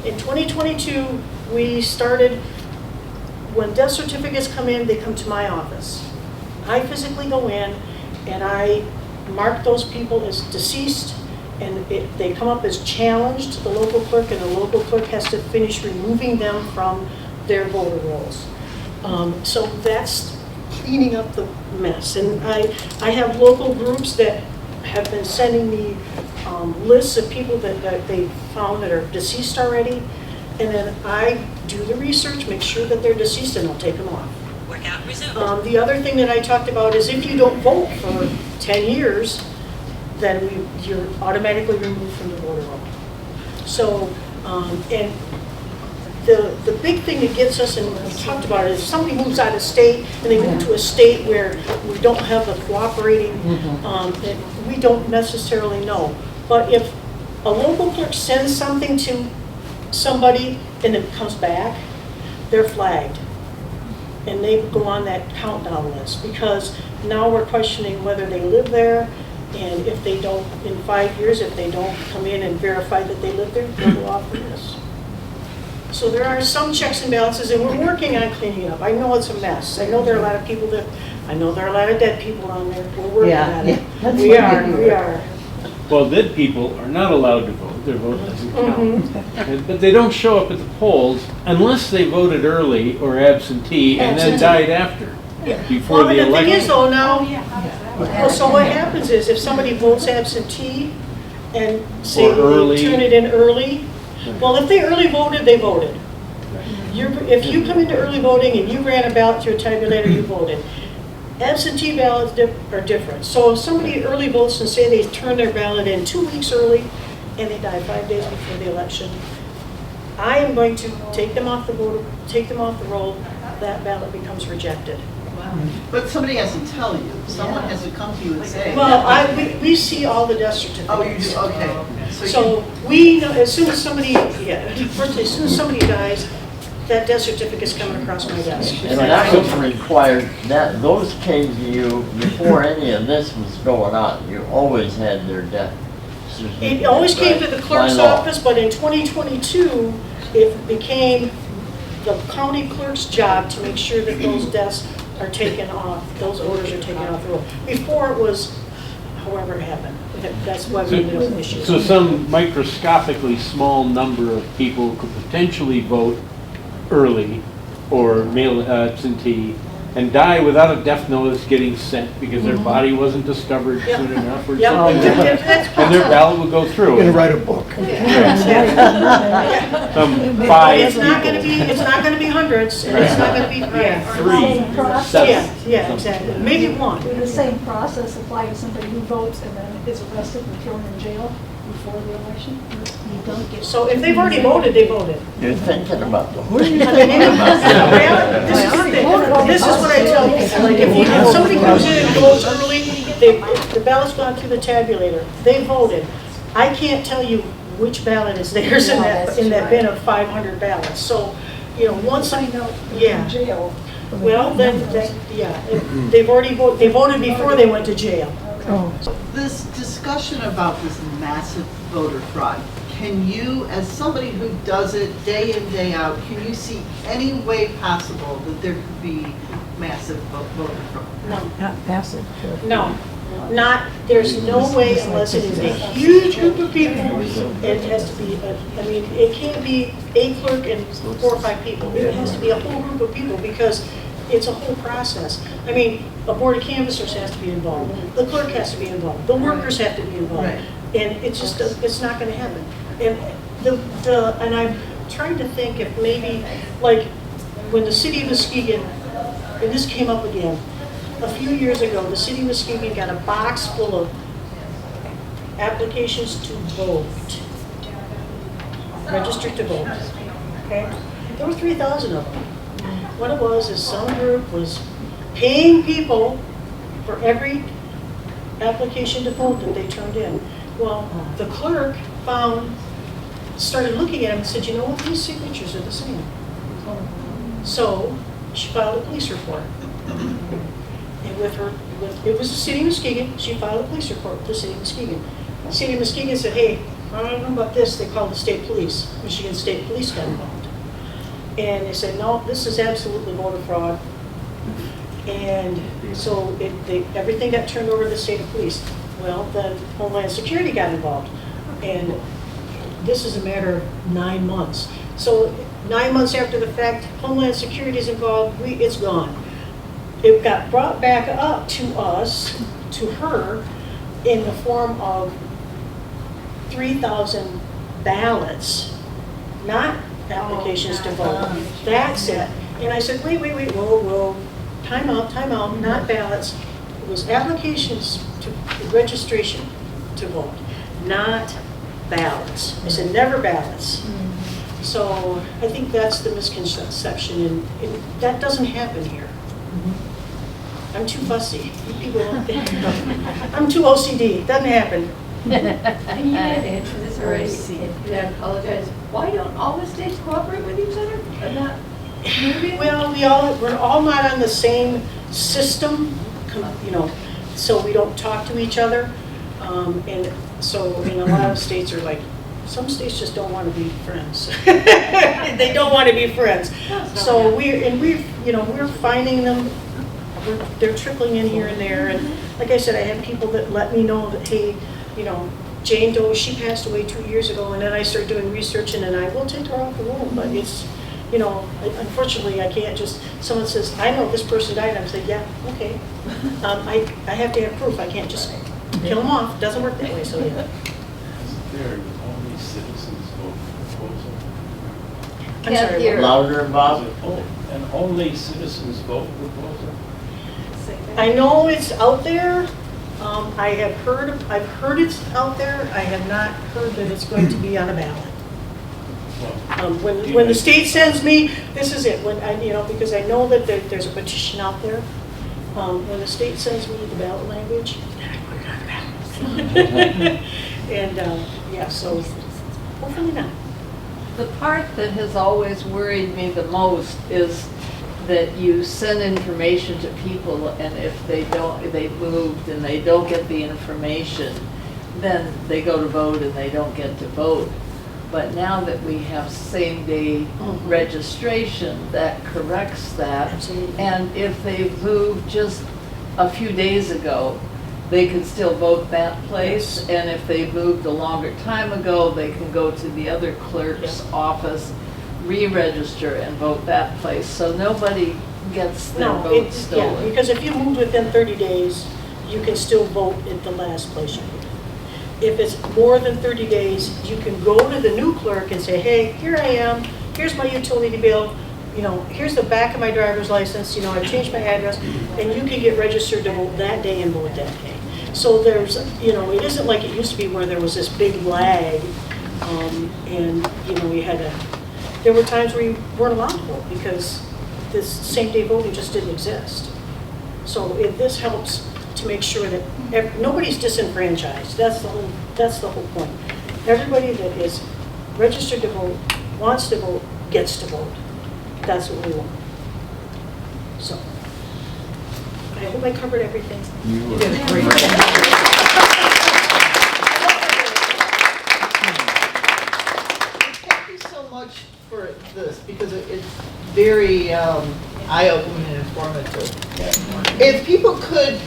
in 2022, we started, when death certificates come in, they come to my office. I physically go in, and I mark those people as deceased, and they come up as challenged to the local clerk, and the local clerk has to finish removing them from their voter rolls. So that's cleaning up the mess. And I have local groups that have been sending me lists of people that they found that are deceased already, and then I do the research, make sure that they're deceased, and I'll take them off. The other thing that I talked about is if you don't vote for 10 years, then you're automatically removed from the voter roll. So, and the big thing that gets us, and we talked about it, is somebody moves out of state and they move to a state where we don't have the cooperating, that we don't necessarily know. But if a local clerk sends something to somebody and it comes back, they're flagged. And they go on that countdown list, because now we're questioning whether they live there, and if they don't, in 5 years, if they don't come in and verify that they live there, they'll go off the list. So there are some checks and balances, and we're working on cleaning it up. I know it's a mess. I know there are a lot of people I know there are a lot of dead people on there. We're working on it. We are. Well, dead people are not allowed to vote. Their vote doesn't count. But they don't show up at the polls unless they voted early or absentee and then died after, before the election. Well, the thing is though now, so what happens is if somebody votes absentee and say they turn it in early, well, if they early voted, they voted. If you come into early voting and you ran a ballot to a tabulator, you voted. Absentee ballots are different. So if somebody early votes and say they turn their ballot in 2 weeks early and they die 5 days before the election, I am going to take them off the voter, take them off the roll, that ballot becomes rejected. But somebody has to tell you. Someone has to come to you and say. Well, we see all the death certificates. Oh, you do, okay. So we know, as soon as somebody, firstly, as soon as somebody dies, that death certificate's coming across my desk. And that was required, those came to you before any of this was going on. You always had their death certificate. It always came to the by clerk's law. office, but in 2022, it became the county clerk's job to make sure that those deaths are taken off, those orders are taken off the roll. Before it was, however it happened. That's why we knew the issue. So some microscopically small number of people could potentially vote early or mail absentee and die without a death notice getting sent because their body wasn't discovered Yep. soon enough or Yep. something. That's And their ballot would go You're through. gonna write a book. Some But 5 it's not gonna people. be, it's not gonna be hundreds, and it's not gonna be, yeah. 3, 7. Yeah, exactly. Maybe one. Would the same process apply to somebody who votes and then is arrested and thrown in jail before the election? You don't get. So if they've already voted, they voted. You're thinking about the I mean, this is the thing. This is what I tell people, like, if somebody comes in and votes early, the ballot's gone through the tabulator, they voted. I can't tell you which ballot is theirs in that bin of 500 ballots. So, once I know, In jail. well, then, they've already voted, they voted before they went to jail. This discussion about this massive voter fraud, can you, as somebody who does it day in, day out, can you see any way possible that there could be massive voter fraud? No. Not passive. No, there's no way unless it is a huge group of people. It has to be, it can't be a clerk and 4 or 5 people. It has to be a whole group of people because it's a whole process. I mean, a board of canvassers has to be involved. The clerk has to be involved. The workers have to be involved. Right. And it just, it's not gonna happen. And and I'm trying to think if maybe, like, when the city of Muskegon, and this came up again, a few years ago, the city of Muskegon got a box full of applications to vote, registered to vote, okay? There were 3,000 of them. What it was is some group was paying people for every application to vote that they turned in. Well, the clerk started looking at them and said, you know what, these signatures are the same. So she filed a police report. And it was the city of Muskegon, she filed a police report with the city of Muskegon. The city of Muskegon said, hey, I don't know about this, they called the state police. Michigan State Police got involved. And they said, no, this is absolutely voter fraud. And so everything got turned over to the state of police. Well, then Homeland Security got involved. And this is a matter of 9 months. So 9 months after the fact, Homeland Security is involved, it's gone. It got brought back up to us, to her, in the form of 3,000 ballots, not applications to vote. That's it. And I said, wait, whoa, time out, not ballots. It was applications to registration to vote, not ballots. I said, never ballots. So I think that's the misconception, and that doesn't happen here. I'm too fussy. People, I'm too OCD. Doesn't happen. And you had to answer this already, and I apologize. Why don't all the states cooperate with each other? Or not moving? Well, we're all not on the same system, so we don't talk to each other. And so, a lot of states are like, some states just don't want to be friends. They don't want to be friends. So we're finding them. They're trickling in here and there. And like I said, I had people that let me know that, hey, Jane Doe, she passed away 2 years ago, and then I started doing research, and then I will take her off the roll. But it's, unfortunately, I can't just, someone says, I know this person died, and I'm saying, yeah, okay. I have to have proof. I can't just kill them off. It doesn't work that way, so yeah. There, only citizens vote proposal. I'm sorry. Louder, Bob. And only citizens vote proposal? I know it's out there. I've heard it's out there. I have not heard that it's going to be on a ballot. When the state sends me, this is it, when I, because I know that there's a petition out there. When the state sends me the ballot language, then I put it on the ballot. And, yeah, so hopefully not. The part that has always worried me the most is that you send information to people, and if they moved and they don't get the information, then they go to vote and they don't get to vote. But now that we have same-day registration, that corrects that. Absolutely. And if they moved just a few days ago, they could still vote that place. Yes. And if they moved a longer time ago, they can go to the other clerk's Yes. office, re-register and vote that place. So nobody gets their No, vote yeah, stolen. because if you moved within 30 days, you can still vote at the last place you moved. If it's more than 30 days, you can go to the new clerk and say, hey, here I am, here's my utility bill, here's the back of my driver's license, I've changed my address, and you can get registered to vote that day and vote that day. So there's, it isn't like it used to be where there was this big lag, and, you had to, there were times where you weren't allowed to vote because this same-day voting just didn't exist. So this helps to make sure that nobody's disenfranchised. That's the whole point. Everybody that is registered to vote, wants to vote, gets to vote. That's what we want. So, I hope I covered everything. You did a great job. Thank you so much for this, because it's very eye-opening and informative. If people could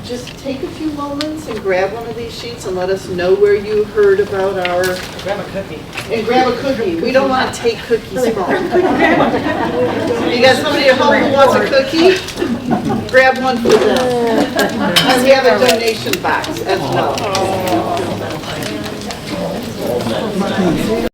just take a few moments and grab one of these sheets and let us know where you heard about our... Grab a cookie. And grab a cookie. We don't want to take cookies home. You got somebody at home who wants a cookie? Grab one for them. And we have a donation box as well.